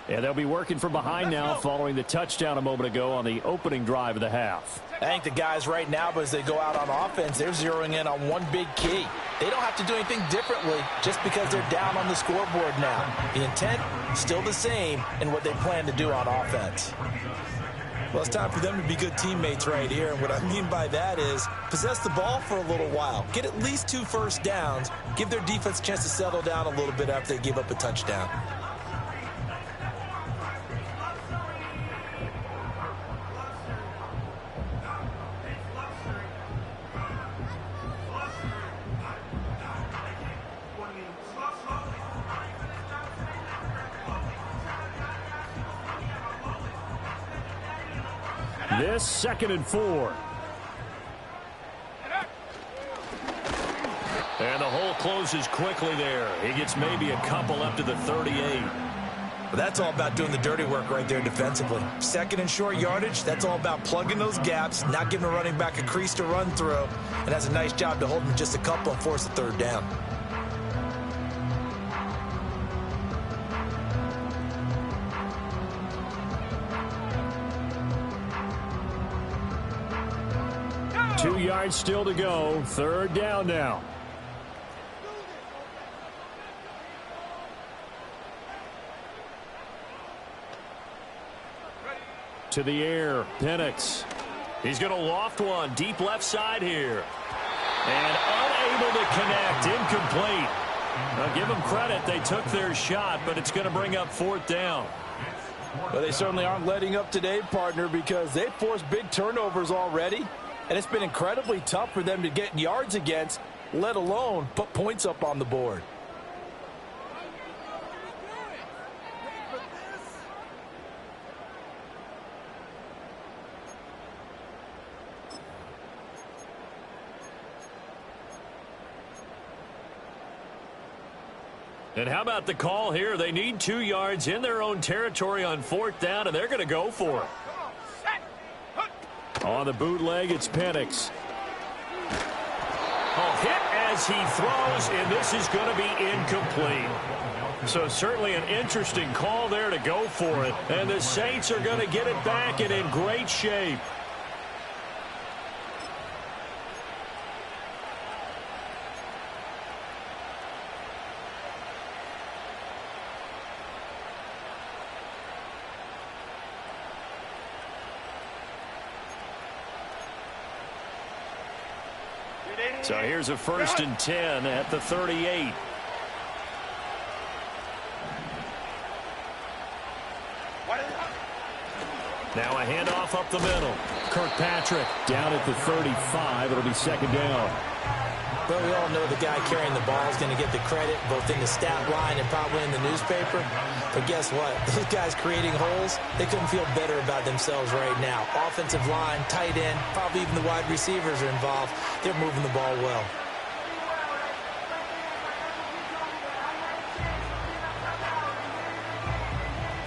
And they'll be working from behind now following the touchdown a moment ago on the opening drive of the half. I think the guys right now, as they go out on offense, they're zeroing in on one big key. They don't have to do anything differently just because they're down on the scoreboard now. The intent, still the same in what they plan to do on offense. Well, it's time for them to be good teammates right here. And what I mean by that is possess the ball for a little while. Get at least 2 first downs. Give their defense a chance to settle down a little bit after they give up a touchdown. This 2nd and 4. And the hole closes quickly there. He gets maybe a couple up to the 38. But that's all about doing the dirty work right there defensively. 2nd and short yardage, that's all about plugging those gaps, not giving a running back a crease to run through, and that's a nice job to hold him just a couple and force a 3rd down. Two yards still to go. 3rd down now. To the air, Penix. He's going to loft one deep left side here. And unable to connect, incomplete. Now give them credit, they took their shot, but it's going to bring up 4th down. Well, they certainly aren't letting up today, partner, because they've forced big turnovers already. And it's been incredibly tough for them to get yards against, let alone put points up on the board. And how about the call here? They need 2 yards in their own territory on 4th down, and they're going to go for it. On the bootleg, it's Penix. Hit as he throws, and this is going to be incomplete. So certainly an interesting call there to go for it. And the Saints are going to get it back and in great shape. So here's a 1st and 10 at the 38. Now a handoff up the middle. Kirkpatrick down at the 35. It'll be 2nd down. Well, we all know the guy carrying the ball is going to get the credit, both in the stat line and probably in the newspaper. But guess what? Those guys creating holes, they couldn't feel better about themselves right now. Offensive line, tight end, probably even the wide receivers are involved. They're moving the ball well.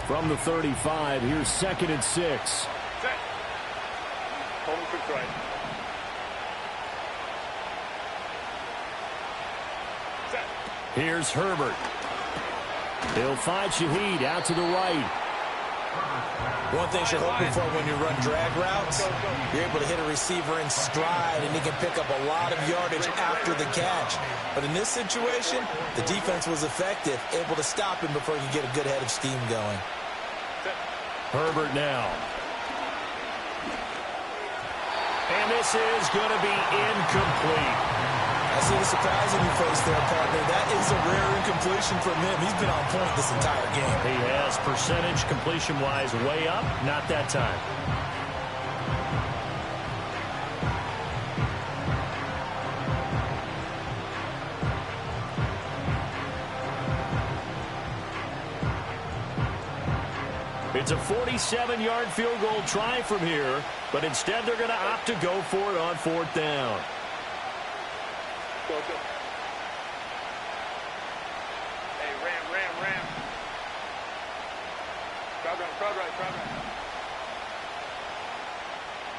From the 35, here's 2nd and 6. Set. Hold him quick drive. Set. Here's Herbert. He'll find Shaheed out to the right. One thing you're hoping for when you run drag routes, you're able to hit a receiver in stride, and he can pick up a lot of yardage after the catch. But in this situation, the defense was effective, able to stop him before he could get a good head of steam going. Herbert now. And this is going to be incomplete. I see the surprise in your face there, partner. That is a rare incompletion from him. He's been on point this entire game. He has percentage completion-wise way up. Not that time. It's a 47-yard field goal try from here, but instead they're going to opt to go for it on 4th down. Go, go. Hey, ram. Crowd right.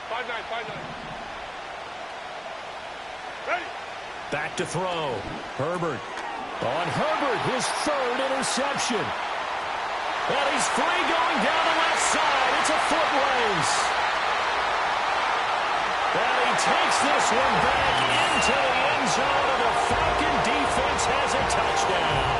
5-9. Ready. Back to throw. Herbert. On Herbert, his 3rd interception. And he's free going down the left side. It's a foot race. And he takes this one back into the end zone, and the Falcon defense has a touchdown.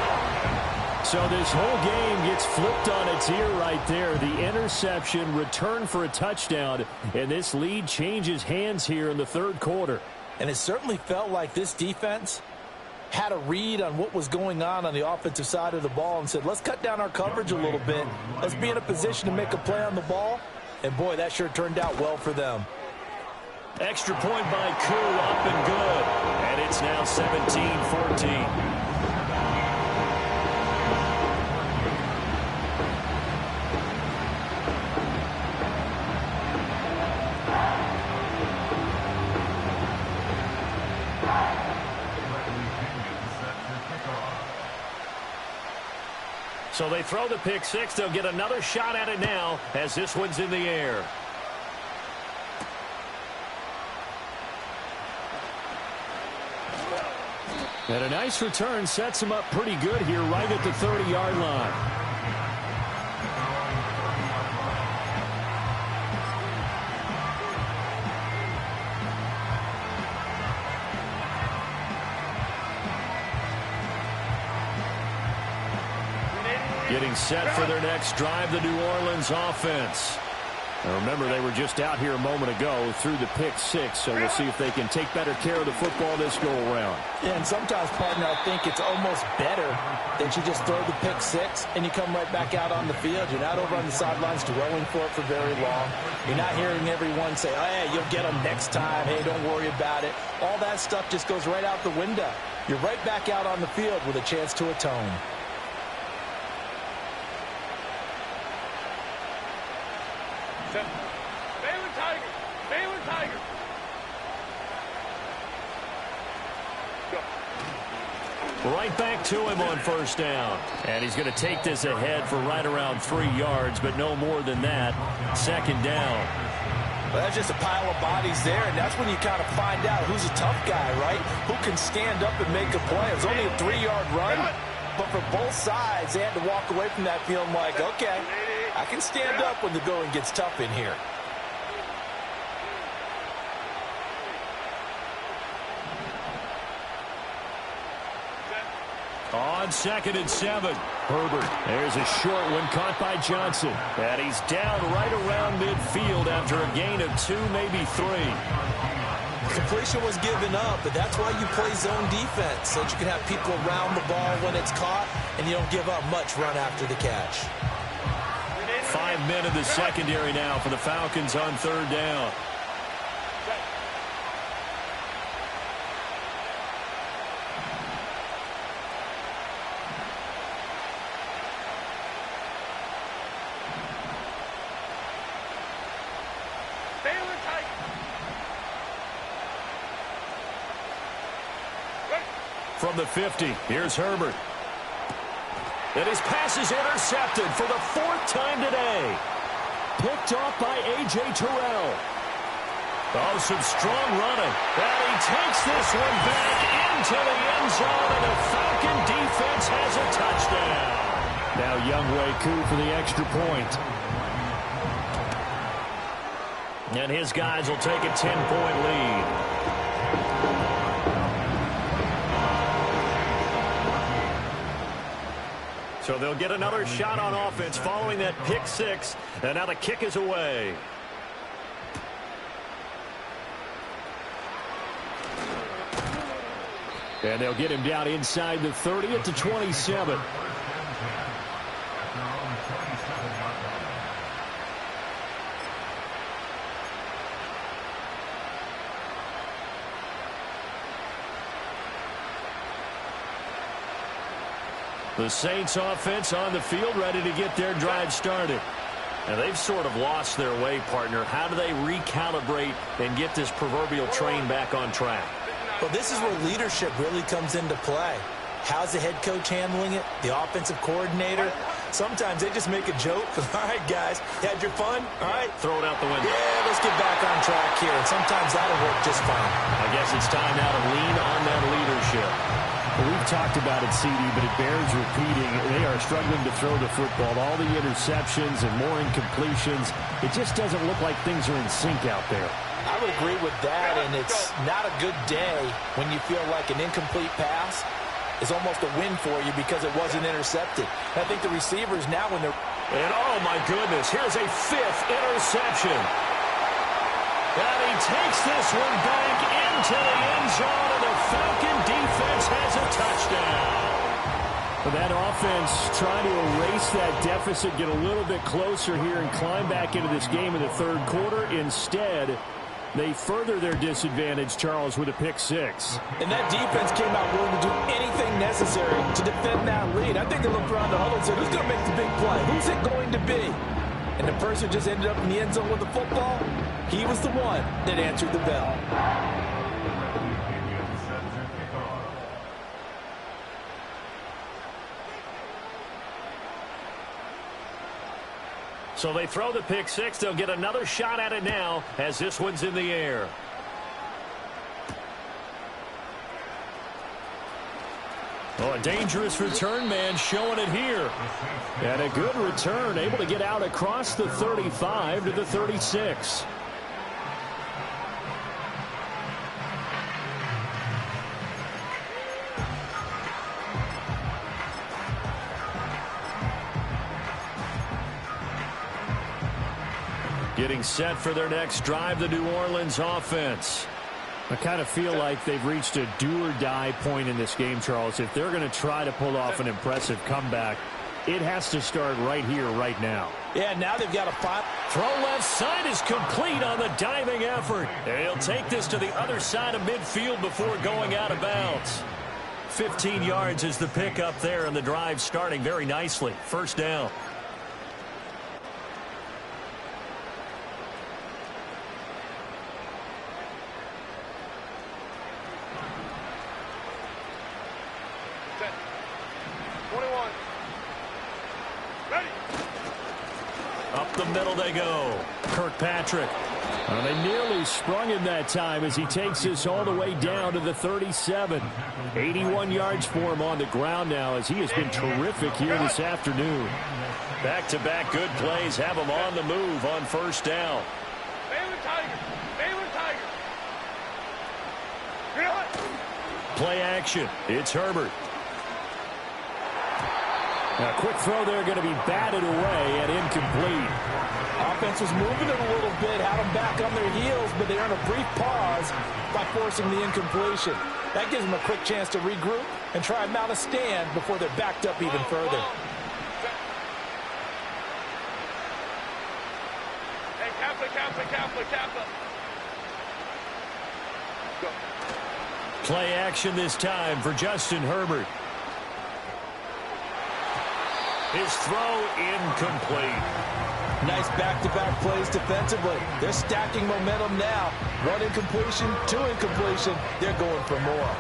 So this whole game gets flipped on its ear right there. The interception, return for a touchdown, and this lead changes hands here in the 3rd quarter. And it certainly felt like this defense had a read on what was going on the offensive side of the ball and said, let's cut down our coverage a little bit. Let's be in a position to make a play on the ball. And, boy, that sure turned out well for them. Extra point by Koo, up and good. And it's now 17-14. So they throw the pick six. They'll get another shot at it now as this one's in the air. And a nice return sets him up pretty good here right at the 30-yard line. Getting set for their next drive, the New Orleans offense. Now remember, they were just out here a moment ago through the pick six, so we'll see if they can take better care of the football this go-around. Yeah, and sometimes, partner, I think it's almost better that you just throw the pick six and you come right back out on the field. You're not over on the sidelines dwelling for it for very long. You're not hearing everyone say, oh, hey, you'll get them next time. Hey, don't worry about it. All that stuff just goes right out the window. You're right back out on the field with a chance to atone. Baylor Tiger. Right back to him on 1st down. And he's going to take this ahead for right around 3 yards, but no more than that. 2nd down. Well, that's just a pile of bodies there, and that's when you kind of find out who's a tough guy, right? Who can stand up and make a play. It was only a 3-yard run, but for both sides, they had to walk away from that feeling like, okay, I can stand up when the going gets tough in here. On 2nd and 7. Herbert. There's a short one caught by Johnson. And he's down right around midfield after a gain of 2, maybe 3. Completion was given up, but that's why you play zone defense, so that you can have people around the ball when it's caught, and you don't give up much run after the catch. 5 men in the secondary now for the Falcons on 3rd down. From the 50, here's Herbert. And his pass is intercepted for the 4th time today. Picked off by A.J. Terrell. Oh, some strong running. And he takes this one back into the end zone, and the Falcon defense has a touchdown. Now Younghoe Koo for the extra point. And his guys will take a 10-point lead. So they'll get another shot on offense following that pick six. And now the kick is away. And they'll get him down inside the 30 at the 27. The Saints offense on the field, ready to get their drive started. And they've sort of lost their way, partner. How do they recalibrate and get this proverbial train back on track? Well, this is where leadership really comes into play. How's the head coach handling it? The offensive coordinator? Sometimes they just make a joke. All right, guys, you had your fun? All right. Throw it out the window. Yeah, let's get back on track here. And sometimes that'll work just fine. I guess it's time now to lean on that leadership. Well, we've talked about it, CD, but it bears repeating. They are struggling to throw the football. All the interceptions and more incompletions. It just doesn't look like things are in sync out there. I would agree with that, and it's not a good day when you feel like an incomplete pass is almost a win for you because it wasn't intercepted. I think the receivers now when they're... And oh my goodness, here's a 5th interception. And he takes this one back into the end zone, and the Falcon defense has a touchdown. But that offense trying to erase that deficit, get a little bit closer here and climb back into this game in the third quarter. Instead, they further their disadvantage, Charles, with a pick 6. And that defense came out willing to do anything necessary to defend that lead. I think they looked around the huddle and said, who's going to make the big play? Who's it going to be? And the person just ended up in the end zone with the football. He was the one that answered the bell. So they throw the pick 6. They'll get another shot at it now as this one's in the air. Oh, a dangerous return man showing it here. And a good return, able to get out across the 35 to the 36. Getting set for their next drive, the New Orleans offense. I kind of feel like they've reached a do-or-die point in this game, Charles. If they're going to try to pull off an impressive comeback, it has to start right here, right now. Yeah, now they've got a five. Throw left side is complete on the diving effort. He'll take this to the other side of midfield before going out of bounds. 15 yards is the pickup there, and the drive starting very nicely. First down. Up the middle they go. Kirkpatrick. They nearly sprung him that time as he takes this all the way down to the 37. 81 yards for him on the ground now as he has been terrific here this afternoon. Back-to-back good plays have him on the move on first down. Baylor Tigers! Baylor Tigers! Play action. It's Herbert. A quick throw there going to be batted away and incomplete. Offense was moving it a little bit, had them back on their heels, but they earned a brief pause by forcing the incompletion. That gives them a quick chance to regroup and try and mount a stand before they're backed up even further. Hey, Kappa. Go. Play action this time for Justin Herbert. His throw incomplete. Nice back-to-back plays defensively. They're stacking momentum now. One incompletion, two incompletion. They're going for more.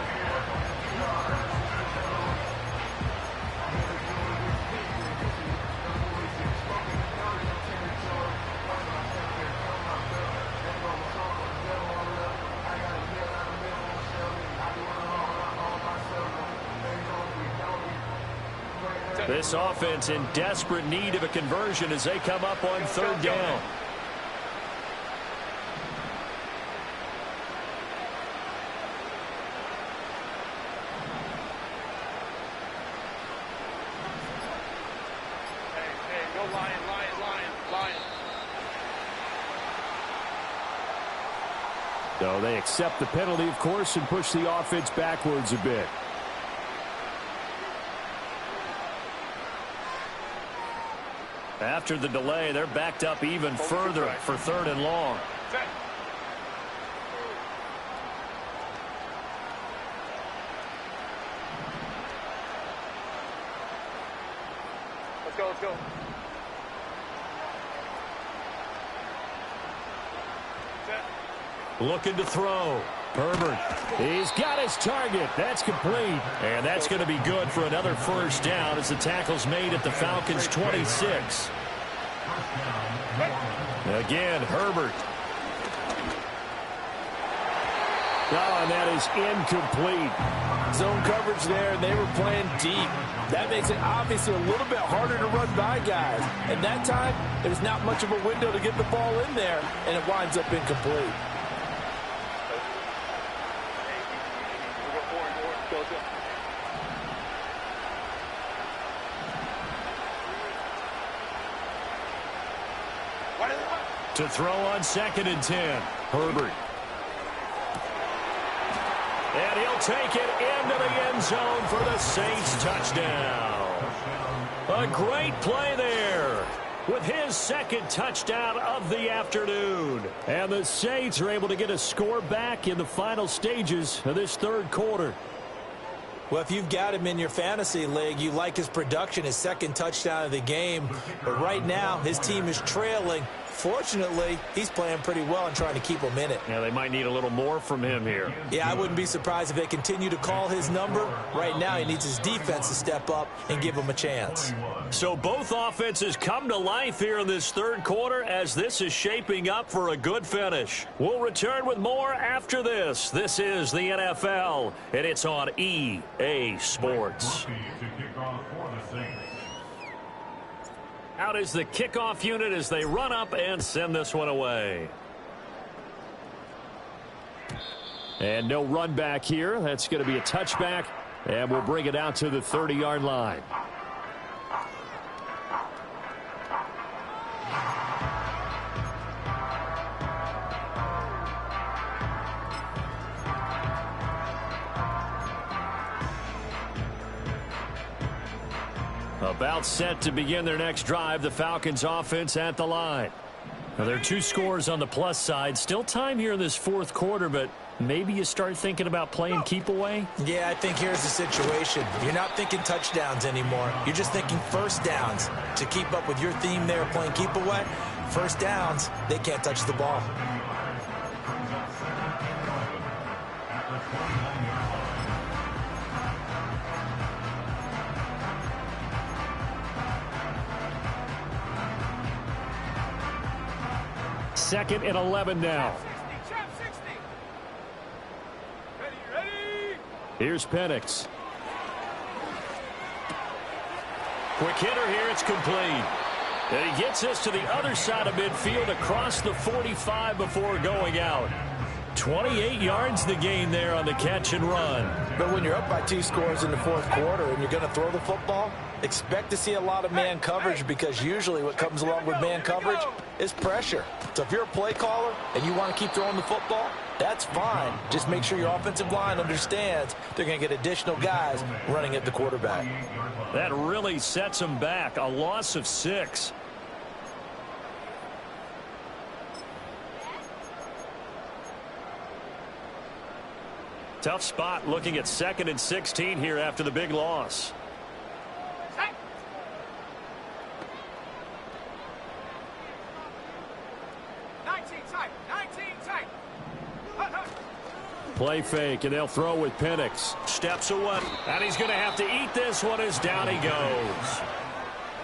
This offense in desperate need of a conversion as they come up on third down. Hey, go Lion. So they accept the penalty, of course, and push the offense backwards a bit. After the delay, they're backed up even further for 3rd and long. Let's go, let's go. Looking to throw. Herbert, he's got his target. That's complete. And that's going to be good for another first down as the tackle's made at the Falcons' 26. Again, Herbert. Oh, and that is incomplete. Zone coverage there, and they were playing deep. That makes it obviously a little bit harder to run by guys. And that time, there's not much of a window to get the ball in there, and it winds up incomplete. To throw on 2nd and 10. Herbert. And he'll take it into the end zone for the Saints touchdown. A great play there with his 2nd touchdown of the afternoon. And the Saints are able to get a score back in the final stages of this 3rd quarter. Well, if you've got him in your fantasy league, you like his production, his 2nd touchdown of the game. But right now, his team is trailing. Fortunately, he's playing pretty well and trying to keep him in it. Yeah, they might need a little more from him here. Yeah, I wouldn't be surprised if they continue to call his number. Right now, he needs his defense to step up and give him a chance. So both offenses come to life here in this 3rd quarter as this is shaping up for a good finish. We'll return with more after this. This is the NFL, and it's on EA Sports. Out is the kickoff unit as they run up and send this one away. And no run back here. That's going to be a touchback, and we'll bring it out to the 30-yard line. About set to begin their next drive, the Falcons offense at the line. Now, there are 2 scores on the plus side. Still time here in this 4th quarter, but maybe you start thinking about playing keep away? Yeah, I think here's the situation. You're not thinking touchdowns anymore. You're just thinking first downs. To keep up with your theme there, playing keep away, first downs, they can't touch the ball. Second and 11 now. 60, 60. Ready. Here's Penix. Quick hitter here. It's complete. And he gets this to the other side of midfield across the 45 before going out. 28 yards the gain there on the catch and run. But when you're up by 2 scores in the 4th quarter and you're going to throw the football, expect to see a lot of man coverage, because usually what comes along with man coverage is pressure. So if you're a play caller and you want to keep throwing the football, that's fine. Just make sure your offensive line understands they're going to get additional guys running at the quarterback. That really sets them back. A loss of 6. Tough spot looking at 2nd and 16 here after the big loss. Set. 19 tight. 19 tight. Play fake, and they'll throw with Penix. Steps away, and he's going to have to eat this one as down he goes.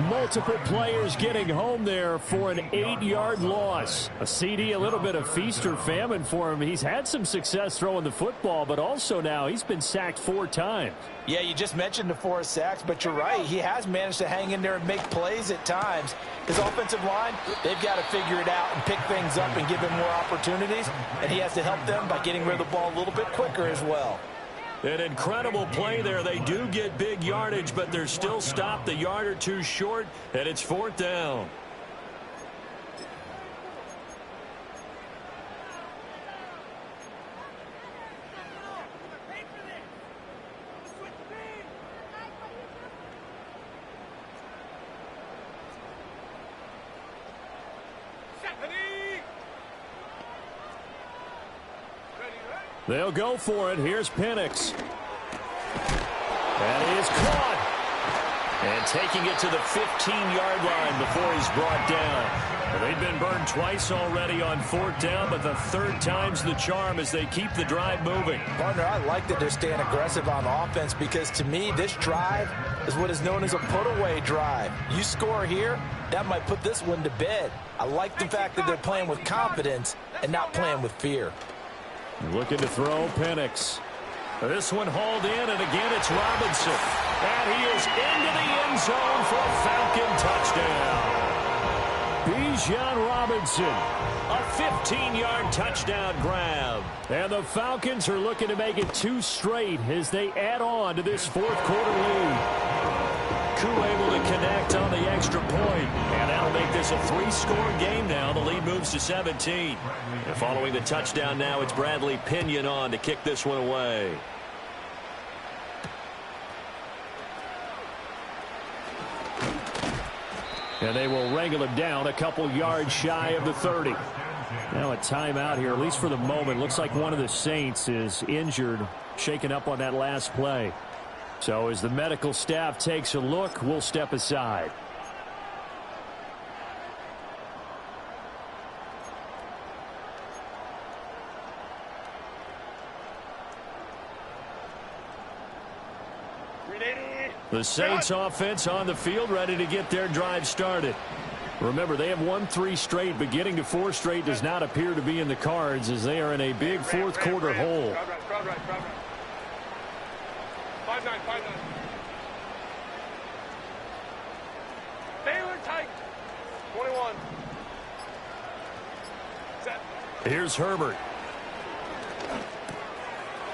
Multiple players getting home there for an 8-yard loss. A CD, a little bit of feast or famine for him. He's had some success throwing the football, but also now he's been sacked 4 times. Yeah, you just mentioned the 4 sacks, but you're right. He has managed to hang in there and make plays at times. His offensive line, they've got to figure it out and pick things up and give him more opportunities, and he has to help them by getting rid of the ball a little bit quicker as well. An incredible play there. They do get big yardage, but they're still stopped a yard or 2 short, and it's 4th down. They'll go for it. Here's Penix. That is caught. And taking it to the 15-yard line before he's brought down. They've been burned twice already on 4th down, but the third time's the charm as they keep the drive moving. Partner, I like that they're staying aggressive on offense because, to me, this drive is what is known as a put-away drive. You score here, that might put this one to bed. I like the fact that they're playing with confidence and not playing with fear. Looking to throw, Penix. This one hauled in, and again it's Robinson. And he is into the end zone for a Falcon touchdown. Bijan Robinson, a 15-yard touchdown grab. And the Falcons are looking to make it 2 straight as they add on to this 4th quarter lead. Koo able to connect on the extra point, and that'll make this a 3-score game now. The lead moves to 17. And following the touchdown now, it's Bradley Pinion on to kick this one away. And they will wrangle him down a couple yards shy of the 30. Now a timeout here, at least for the moment. Looks like one of the Saints is injured, shaken up on that last play. So as the medical staff takes a look, we'll step aside. The Saints offense on the field, ready to get their drive started. Remember, they have won 3 straight, but getting to 4 straight does not appear to be in the cards as they are in a big 4th quarter hole. 5-9. Baylor tight. 21. Set. Here's Herbert.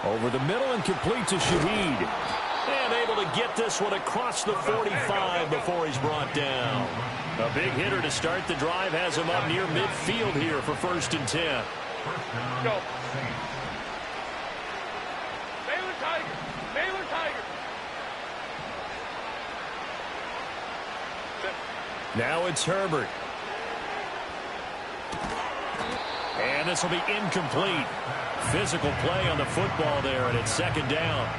Over the middle and complete to Shaheed. And able to get this one across the 45 before he's brought down. A big hitter to start the drive has him up near midfield here for 1st and 10. Go. Baylor Tiger. Baylor Tiger. Now it's Herbert. And this will be incomplete. Physical play on the football there, and it's 2nd down.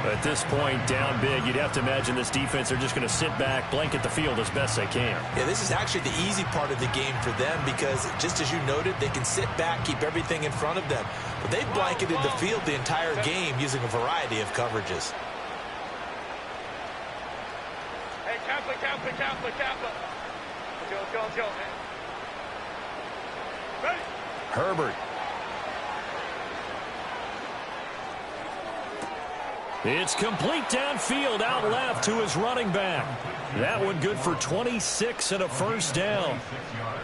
At this point, down big, you'd have to imagine this defense are just going to sit back, blanket the field as best they can. Yeah, this is actually the easy part of the game for them because, just as you noted, they can sit back, keep everything in front of them. But they've blanketed the field the entire game using a variety of coverages. Hey, Kappa. Let's go, man. Ready. Herbert. It's complete downfield, out left to his running back. That one good for 26 and a 1st down.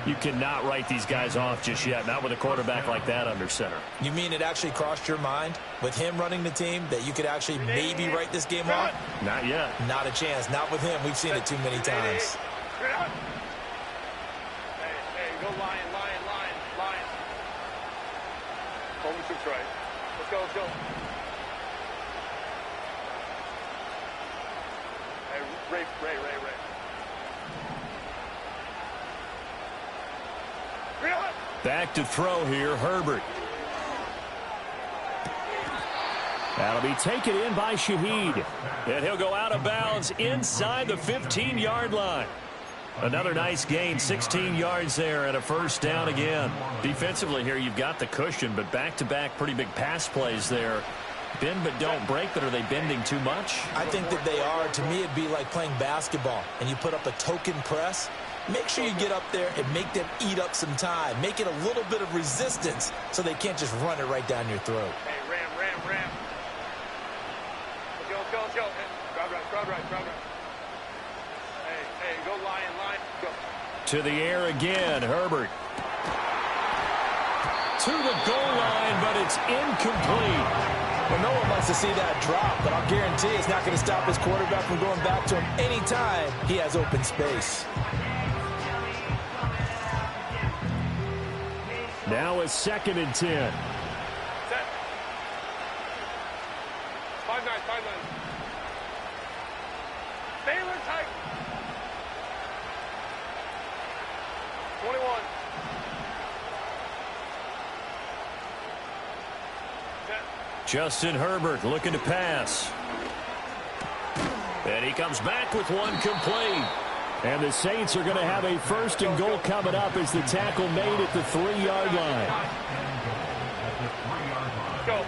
You cannot write these guys off just yet, not with a quarterback like that under center. You mean it actually crossed your mind with him running the team that you could actually maybe write this game off? Not yet. Not a chance. Not with him. We've seen it too many times. Hey, go Lion. Hold me 6 right. Let's go. Ray. Back to throw here, Herbert. That'll be taken in by Shaheed. And he'll go out of bounds inside the 15-yard line. Another nice gain, 16 yards there and a 1st down again. Defensively here, you've got the cushion, but back-to-back pretty big pass plays there. Bend but don't break, but are they bending too much? I think that they are. To me, it'd be like playing basketball, and you put up a token press. Make sure you get up there and make them eat up some time. Make it a little bit of resistance so they can't just run it right down your throat. Hey, ram. Let's go. Crowd right. Hey, go Lion. Go. To the air again, Herbert. To the goal line, but it's incomplete. Well, no one wants to see that drop, but I'll guarantee it's not going to stop his quarterback from going back to him anytime he has open space. Now it's 2nd and 10. Set. 5-9. Baylor tight. 21. Justin Herbert looking to pass. And he comes back with one complete. And the Saints are going to have a 1st and goal coming up as the tackle made at the 3-yard line. Go.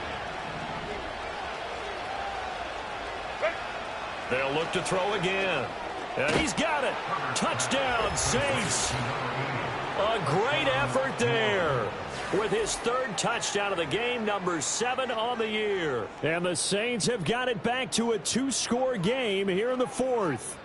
They'll look to throw again. And he's got it. Touchdown, Saints. A great effort there. With his 3rd touchdown of the game, number 7 on the year. And the Saints have got it back to a 2-score game here in the 4th.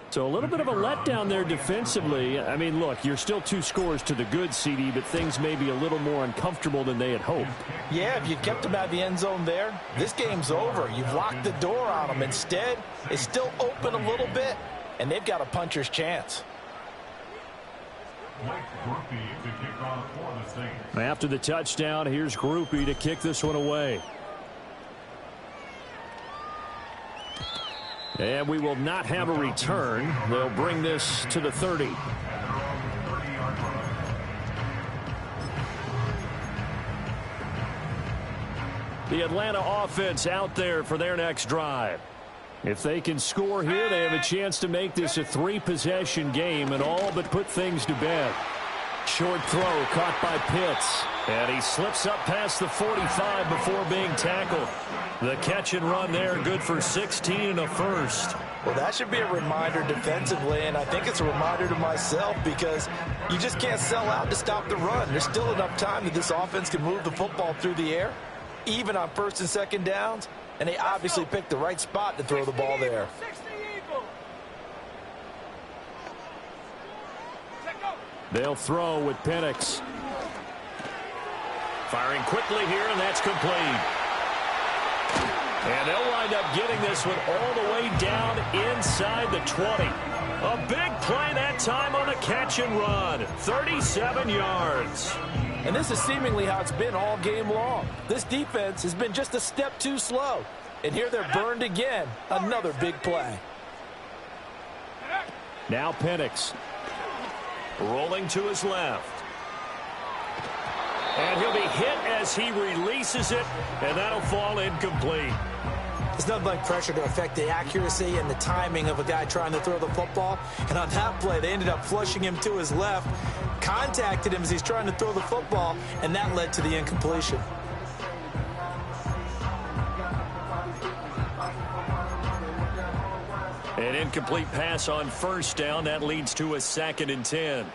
So a little bit of a letdown there defensively. I mean, look, you're still 2 scores to the good, CD, but things may be a little more uncomfortable than they had hoped. Yeah, if you kept them out of the end zone there, this game's over. You've locked the door on them. Instead, it's still open a little bit, and they've got a puncher's chance. After the touchdown, here's Groupie to kick this one away. And we will not have a return. They'll bring this to the 30. The Atlanta offense out there for their next drive. If they can score here, they have a chance to make this a 3-possession game and all but put things to bed. Short throw caught by Pitts. And he slips up past the 45 before being tackled. The catch and run there, good for 16 and a 1st. Well, that should be a reminder defensively, and I think it's a reminder to myself because you just can't sell out to stop the run. There's still enough time that this offense can move the football through the air, even on 1st and 2nd downs, and they obviously picked the right spot to throw the ball there. They'll throw with Penix. Firing quickly here, and that's complete. And they'll wind up getting this one all the way down inside the 20. A big play that time on the catch and run. 37 yards. And this is seemingly how it's been all game long. This defense has been just a step too slow. And here they're burned again. Another big play. Now Penix. Rolling to his left. And he'll be hit as he releases it, and that'll fall incomplete. There's nothing like pressure to affect the accuracy and the timing of a guy trying to throw the football. And on that play, they ended up flushing him to his left, contacted him as he's trying to throw the football, and that led to the incompletion. An incomplete pass on 1st down. That leads to a 2nd and 10.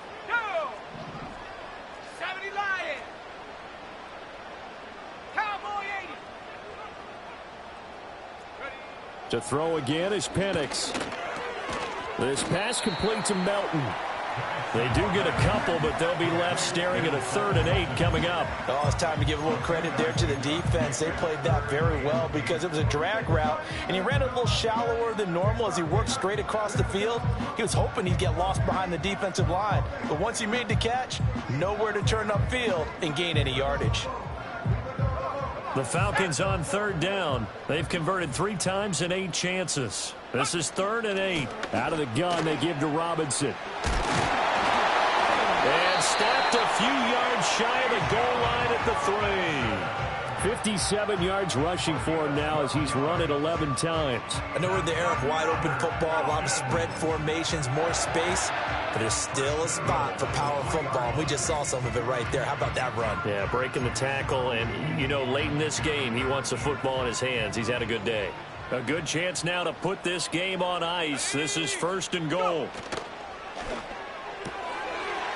To throw again is Penix. This pass complete to Melton. They do get a couple, but they'll be left staring at a 3rd and 8 coming up. Oh, it's time to give a little credit there to the defense. They played that very well because it was a drag route, and he ran a little shallower than normal as he worked straight across the field. He was hoping he'd get lost behind the defensive line, but once he made the catch, nowhere to turn upfield and gain any yardage. The Falcons on 3rd down. They've converted 3 times in 8 chances. This is 3rd and 8. Out of the gun, they give to Robinson. And snapped a few yards shy of the goal line at the 3. 57 yards rushing for him now as he's run it 11 times. I know we're in the era of wide-open football, a lot of spread formations, more space, but there's still a spot for power football. We just saw some of it right there. How about that run? Yeah, breaking the tackle, and, you know, late in this game, he wants the football in his hands. He's had a good day. A good chance now to put this game on ice. This is 1st and goal.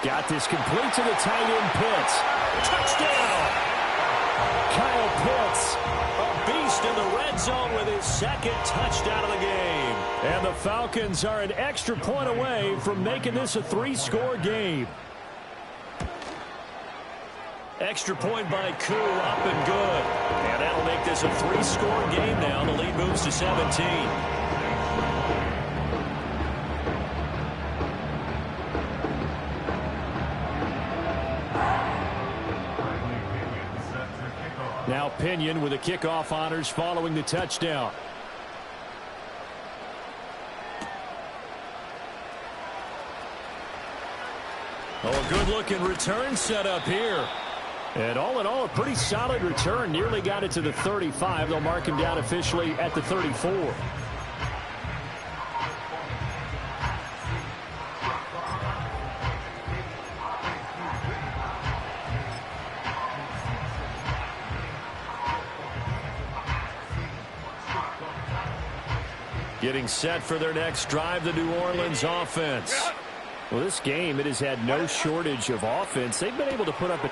Got this complete to the tight end, Pitts. Touchdown! Kyle Pitts, a beast in the red zone with his 2nd touchdown of the game. And the Falcons are an extra point away from making this a 3-score game. Extra point by Koo, up and good. And that'll make this a 3-score game now. The lead moves to 17. Now Pinion with the kickoff honors following the touchdown. Oh, a good-looking return set up here. And all in all, a pretty solid return. Nearly got it to the 35. They'll mark him down officially at the 34. Getting set for their next drive, the New Orleans offense. Well, this game, it has had no shortage of offense. They've been able to put up a...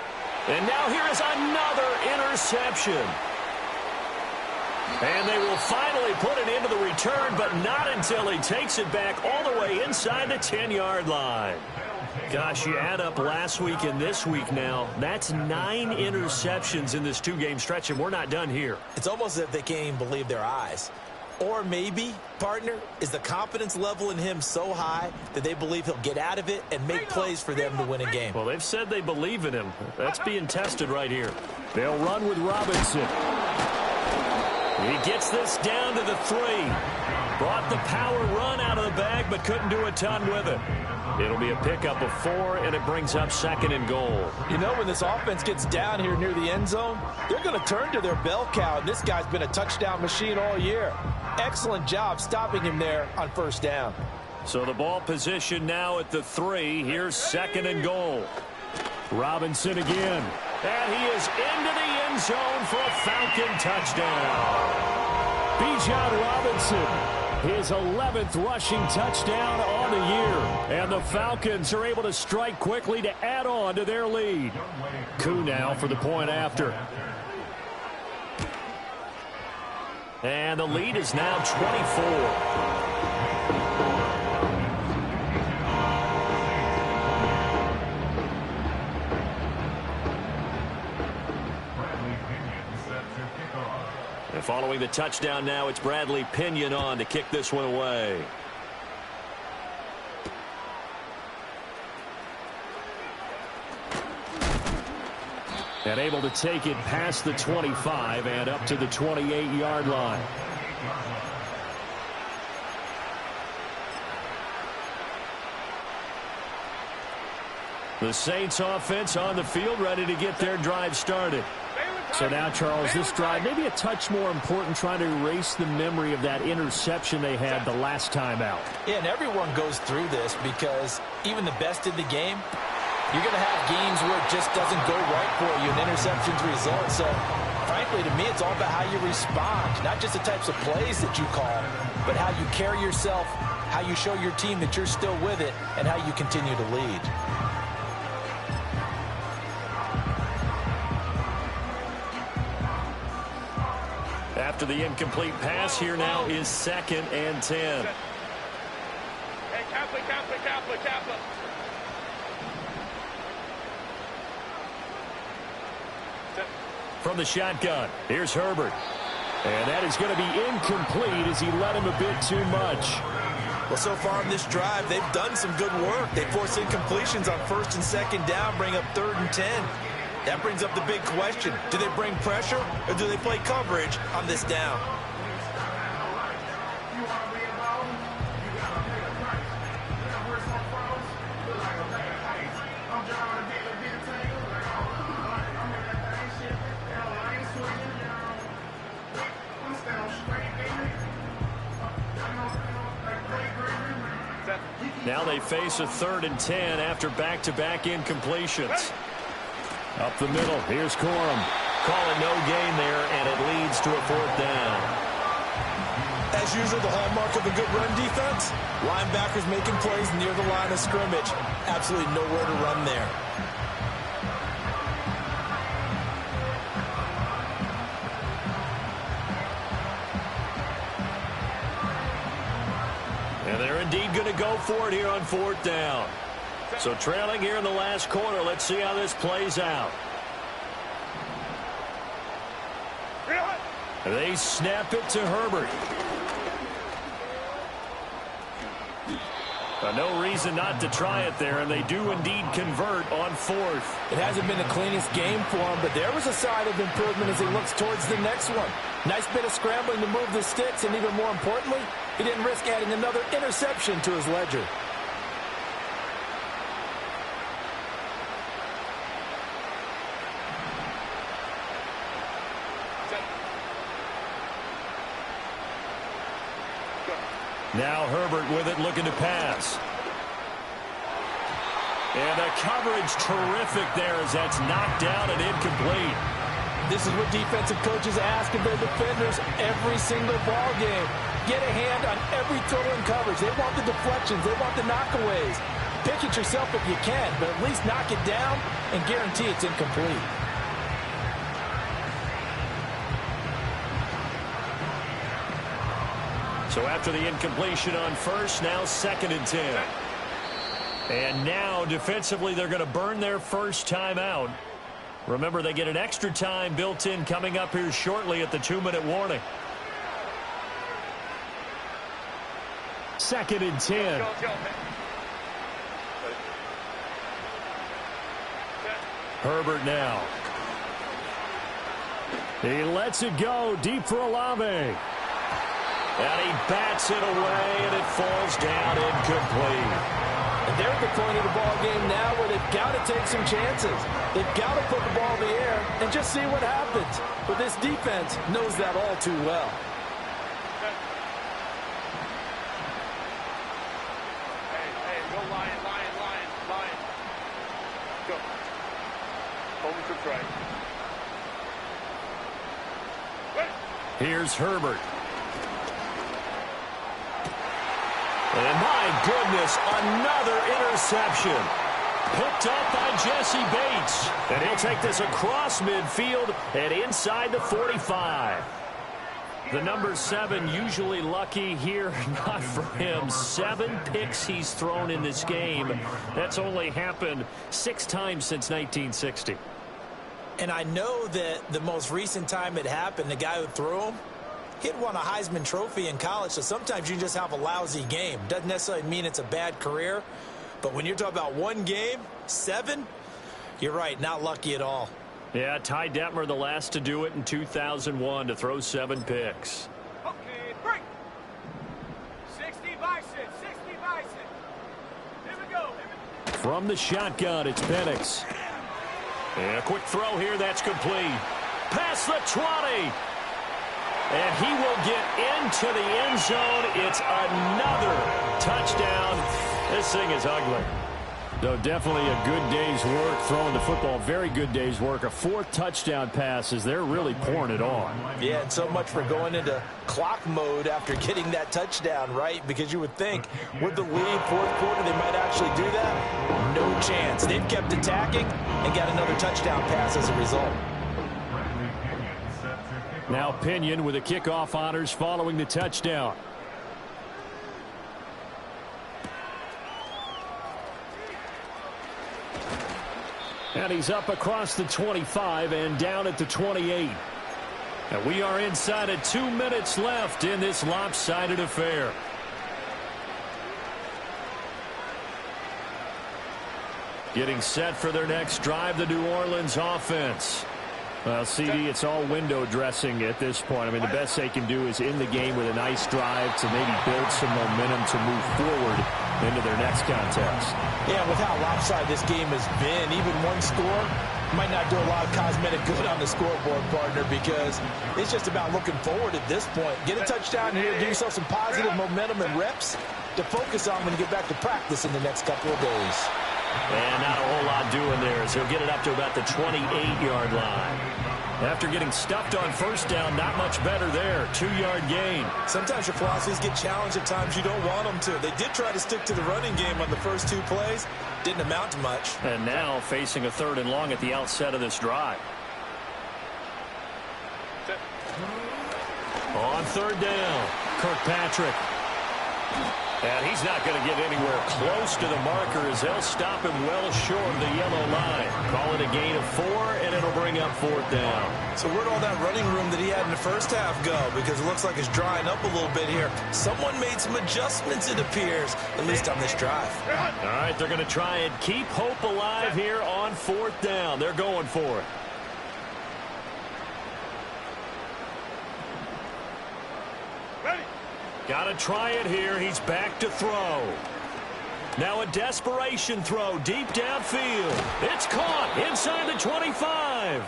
And now here is another interception. And they will finally put it into the return, but not until he takes it back all the way inside the 10-yard line. Gosh, you add up last week and this week now. That's 9 interceptions in this 2-game stretch, and we're not done here. It's almost as if they can't even believe their eyes. Or maybe, partner, is the confidence level in him so high that they believe he'll get out of it and make plays for them to win a game. Well, they've said they believe in him. That's being tested right here. They'll run with Robinson. He gets this down to the 3. Brought the power run out of the bag, but couldn't do a ton with it. It'll be a pickup of 4, and it brings up 2nd and goal. You know, when this offense gets down here near the end zone, they're going to turn to their bell cow, and this guy's been a touchdown machine all year. Excellent job stopping him there on 1st down. So the ball position now at the 3. Here's 2nd and goal. Robinson again. And he is into the end zone for a Falcon touchdown. Bijan Robinson. His 11th rushing touchdown on the year. And the Falcons are able to strike quickly to add on to their lead. Koo now for the point after. And the lead is now 24. And following the touchdown now, it's Bradley Pinion on to kick this one away. And able to take it past the 25 and up to the 28-yard line. The Saints offense on the field, ready to get their drive started. So now, Charles, this drive maybe a touch more important, trying to erase the memory of that interception they had the last time out. Yeah, and everyone goes through this because even the best in the game, you're going to have games where it just doesn't go right for you, and interceptions result. So, frankly, to me, it's all about how you respond, not just the types of plays that you call, but how you carry yourself, how you show your team that you're still with it, and how you continue to lead. After the incomplete pass, here now is 2nd and 10. Hey, Kappa. From the shotgun, here's Herbert. And that is going to be incomplete as he let him a bit too much. Well, so far in this drive, they've done some good work. They force incompletions on 1st and 2nd down, bring up 3rd and 10. That brings up the big question. Do they bring pressure or do they play coverage on this down? Now they face a 3rd and 10 after back-to-back incompletions. Up the middle, here's Corum. Calling no gain there, and it leads to a 4th down. As usual, the hallmark of a good run defense, linebackers making plays near the line of scrimmage. Absolutely nowhere to run there. And they're indeed going to go for it here on 4th down. So trailing here in the last quarter. Let's see how this plays out. They snap it to Herbert. No reason not to try it there, and they do indeed convert on 4th. It hasn't been the cleanest game for him, but there was a sign of improvement as he looks towards the next one. Nice bit of scrambling to move the sticks, and even more importantly, he didn't risk adding another interception to his ledger. Now Herbert with it, looking to pass. And the coverage terrific there as that's knocked down and incomplete. This is what defensive coaches ask of their defenders every single ball game. Get a hand on every throw in coverage. They want the deflections. They want the knockaways. Pick it yourself if you can, but at least knock it down and guarantee it's incomplete. So after the incompletion on first, now 2nd and 10. And now defensively they're going to burn their first time out. Remember, they get an extra time built in coming up here shortly at the 2-minute warning. 2nd and 10. Herbert now. He lets it go deep for Olave. And he bats it away, and it falls down incomplete. And they're at the point of the ball game now where they've got to take some chances. They've got to put the ball in the air and just see what happens. But this defense knows that all too well. Hey, go Lion. Go. Home to try. Here's Herbert. And my goodness, another interception. Picked up by Jesse Bates. And he'll take this across midfield and inside the 45. The number 7 usually lucky here, not for him. 7 picks he's thrown in this game. That's only happened 6 times since 1960. And I know that the most recent time it happened, the guy who threw him, he'd won a Heisman Trophy in college, so sometimes you just have a lousy game. Doesn't necessarily mean it's a bad career, but when you're talking about one game, 7, you're right, not lucky at all. Yeah, Ty Detmer the last to do it in 2001 to throw 7 picks. Okay, break. 60 bison. Here we go. From the shotgun, it's Penix. And a quick throw here, that's complete. Past the 20. And he will get into the end zone. It's another touchdown. This thing is ugly. So definitely a good day's work throwing the football. Very good day's work. A 4th touchdown pass as they're really pouring it on. Yeah, and so much for going into clock mode after getting that touchdown, right? Because you would think with the lead, 4th quarter, they might actually do that. No chance. They've kept attacking and got another touchdown pass as a result. Now Pinion with the kickoff honors following the touchdown. And he's up across the 25 and down at the 28. And we are inside of 2 minutes left in this lopsided affair. Getting set for their next drive, the New Orleans offense. Well, CD, it's all window dressing at this point. I mean, the best they can do is in the game with a nice drive to maybe build some momentum to move forward into their next contest. Yeah, with how lopsided this game has been, even one score might not do a lot of cosmetic good on the scoreboard, partner, because it's just about looking forward at this point. Get a touchdown here, give yourself some positive momentum and reps to focus on when you get back to practice in the next couple of days. And not a whole lot doing there, so he'll get it up to about the 28-yard line. After getting stuffed on first down, not much better there. 2-yard gain. Sometimes your philosophies get challenged at times you don't want them to. They did try to stick to the running game on the first 2 plays. Didn't amount to much. And now facing a 3rd and long at the outset of this drive. On 3rd down, Kirkpatrick. And he's not going to get anywhere close to the marker as they'll stop him well short of the yellow line. Call it a gain of 4, and it'll bring up 4th down. So where'd all that running room that he had in the first half go? Because it looks like it's drying up a little bit here. Someone made some adjustments, it appears, at least on this drive. All right, they're going to try and keep hope alive here on 4th down. They're going for it. Got to try it here. He's back to throw. Now a desperation throw deep downfield. It's caught inside the 25.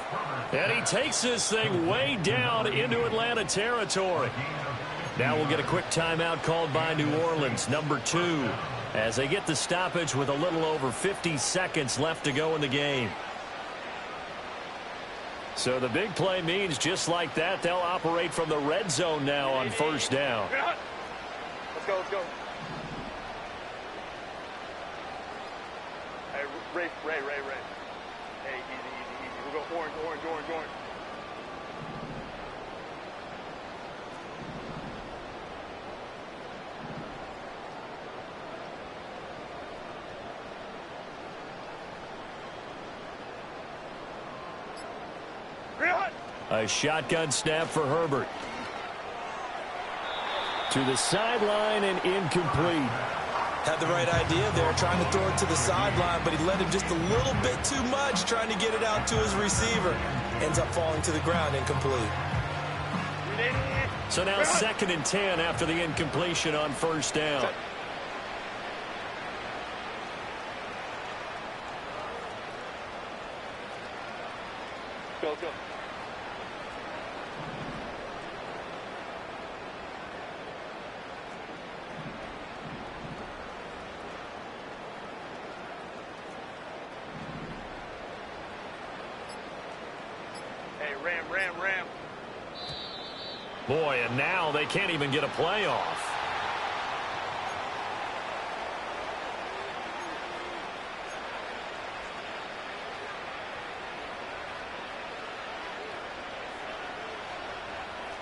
And he takes this thing way down into Atlanta territory. Now we'll get a quick timeout called by New Orleans, number 2, as they get the stoppage with a little over 50 seconds left to go in the game. So the big play means just like that, they'll operate from the red zone now on first down. Let's go, let's go. Hey, Ray. Hey, easy. We'll go orange. A shotgun snap for Herbert. To the sideline and incomplete. Had the right idea there, trying to throw it to the sideline, but he let him just a little bit too much, trying to get it out to his receiver. Ends up falling to the ground, incomplete. So now 2nd and 10 after the incompletion on first down. Go. Ram. Boy, and now they can't even get a play off.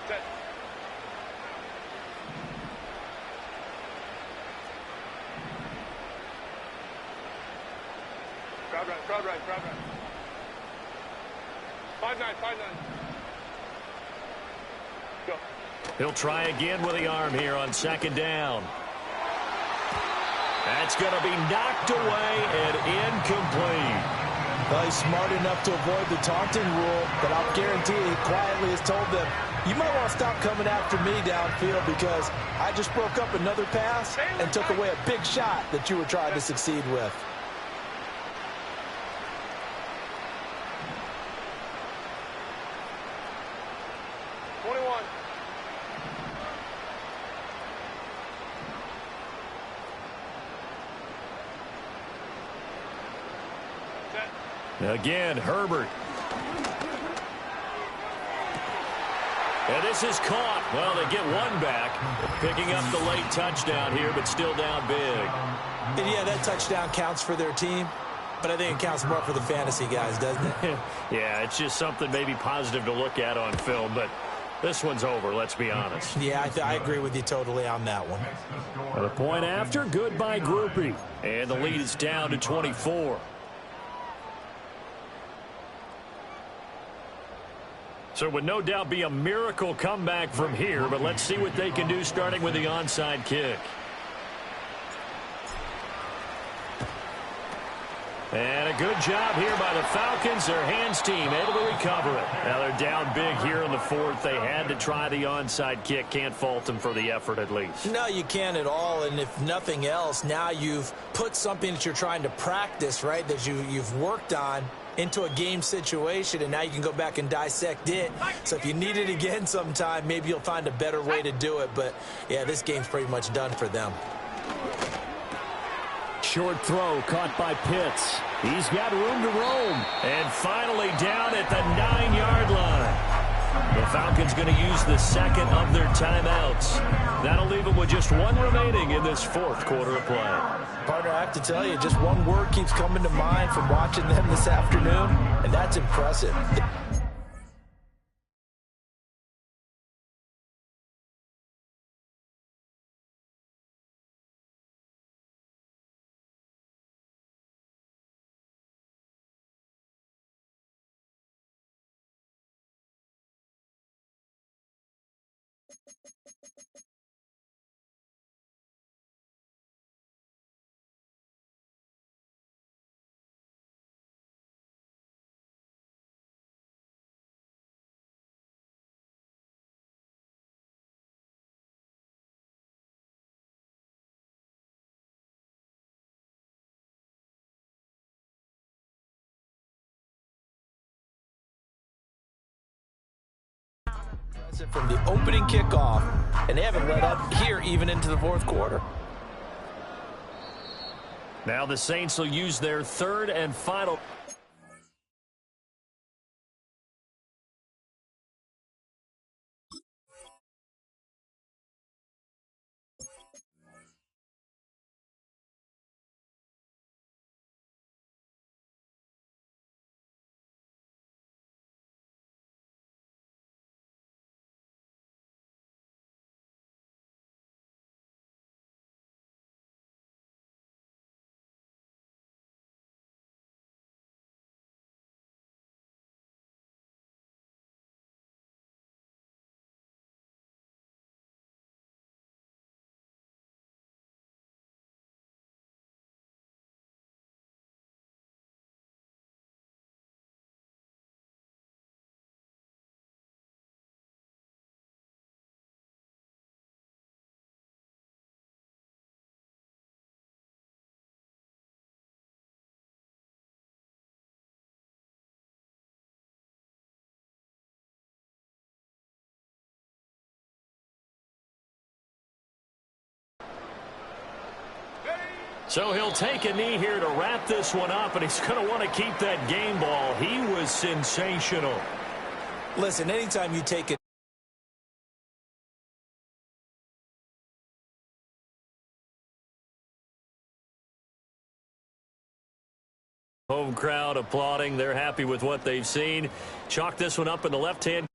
Set. Crowd right. 5-9. Go. He'll try again with the arm here on 2nd down. That's going to be knocked away and incomplete. Well, he's smart enough to avoid the taunting rule, but I'll guarantee he quietly has told them, you might want to stop coming after me downfield because I just broke up another pass and took away a big shot that you were trying to succeed with. Again, Herbert. And this is caught. Well, they get one back. Picking up the late touchdown here, but still down big. And yeah, that touchdown counts for their team, but I think it counts more for the fantasy guys, doesn't it? Yeah, it's just something maybe positive to look at on film, but this one's over, let's be honest. Yeah, I agree with you totally on that one. The point after, good by Groupie. And the lead is down to 24. So it would no doubt be a miracle comeback from here, but let's see what they can do starting with the onside kick. And a good job here by the Falcons. Their hands team able to recover it. Now they're down big here in the 4th. They had to try the onside kick. Can't fault them for the effort at least. No, you can't at all. And if nothing else, now you've put something that you're trying to practice, right, that you've worked on into a game situation, and now you can go back and dissect it. So if you need it again sometime, maybe you'll find a better way to do it. But, yeah, this game's pretty much done for them. Short throw caught by Pitts. He's got room to roam. And finally down at the 9-yard line. The Falcons going to use the 2nd of their timeouts. That'll leave them with just 1 remaining in this 4th quarter of play. Partner, I have to tell you, just one word keeps coming to mind from watching them this afternoon, and that's impressive. From the opening kickoff, and they haven't let up here even into the fourth quarter. Now the Saints will use their third and final. So he'll take a knee here to wrap this one up, and he's going to want to keep that game ball. He was sensational. Listen, anytime you take it. Home crowd applauding. They're happy with what they've seen. Chalk this one up in the left-hand.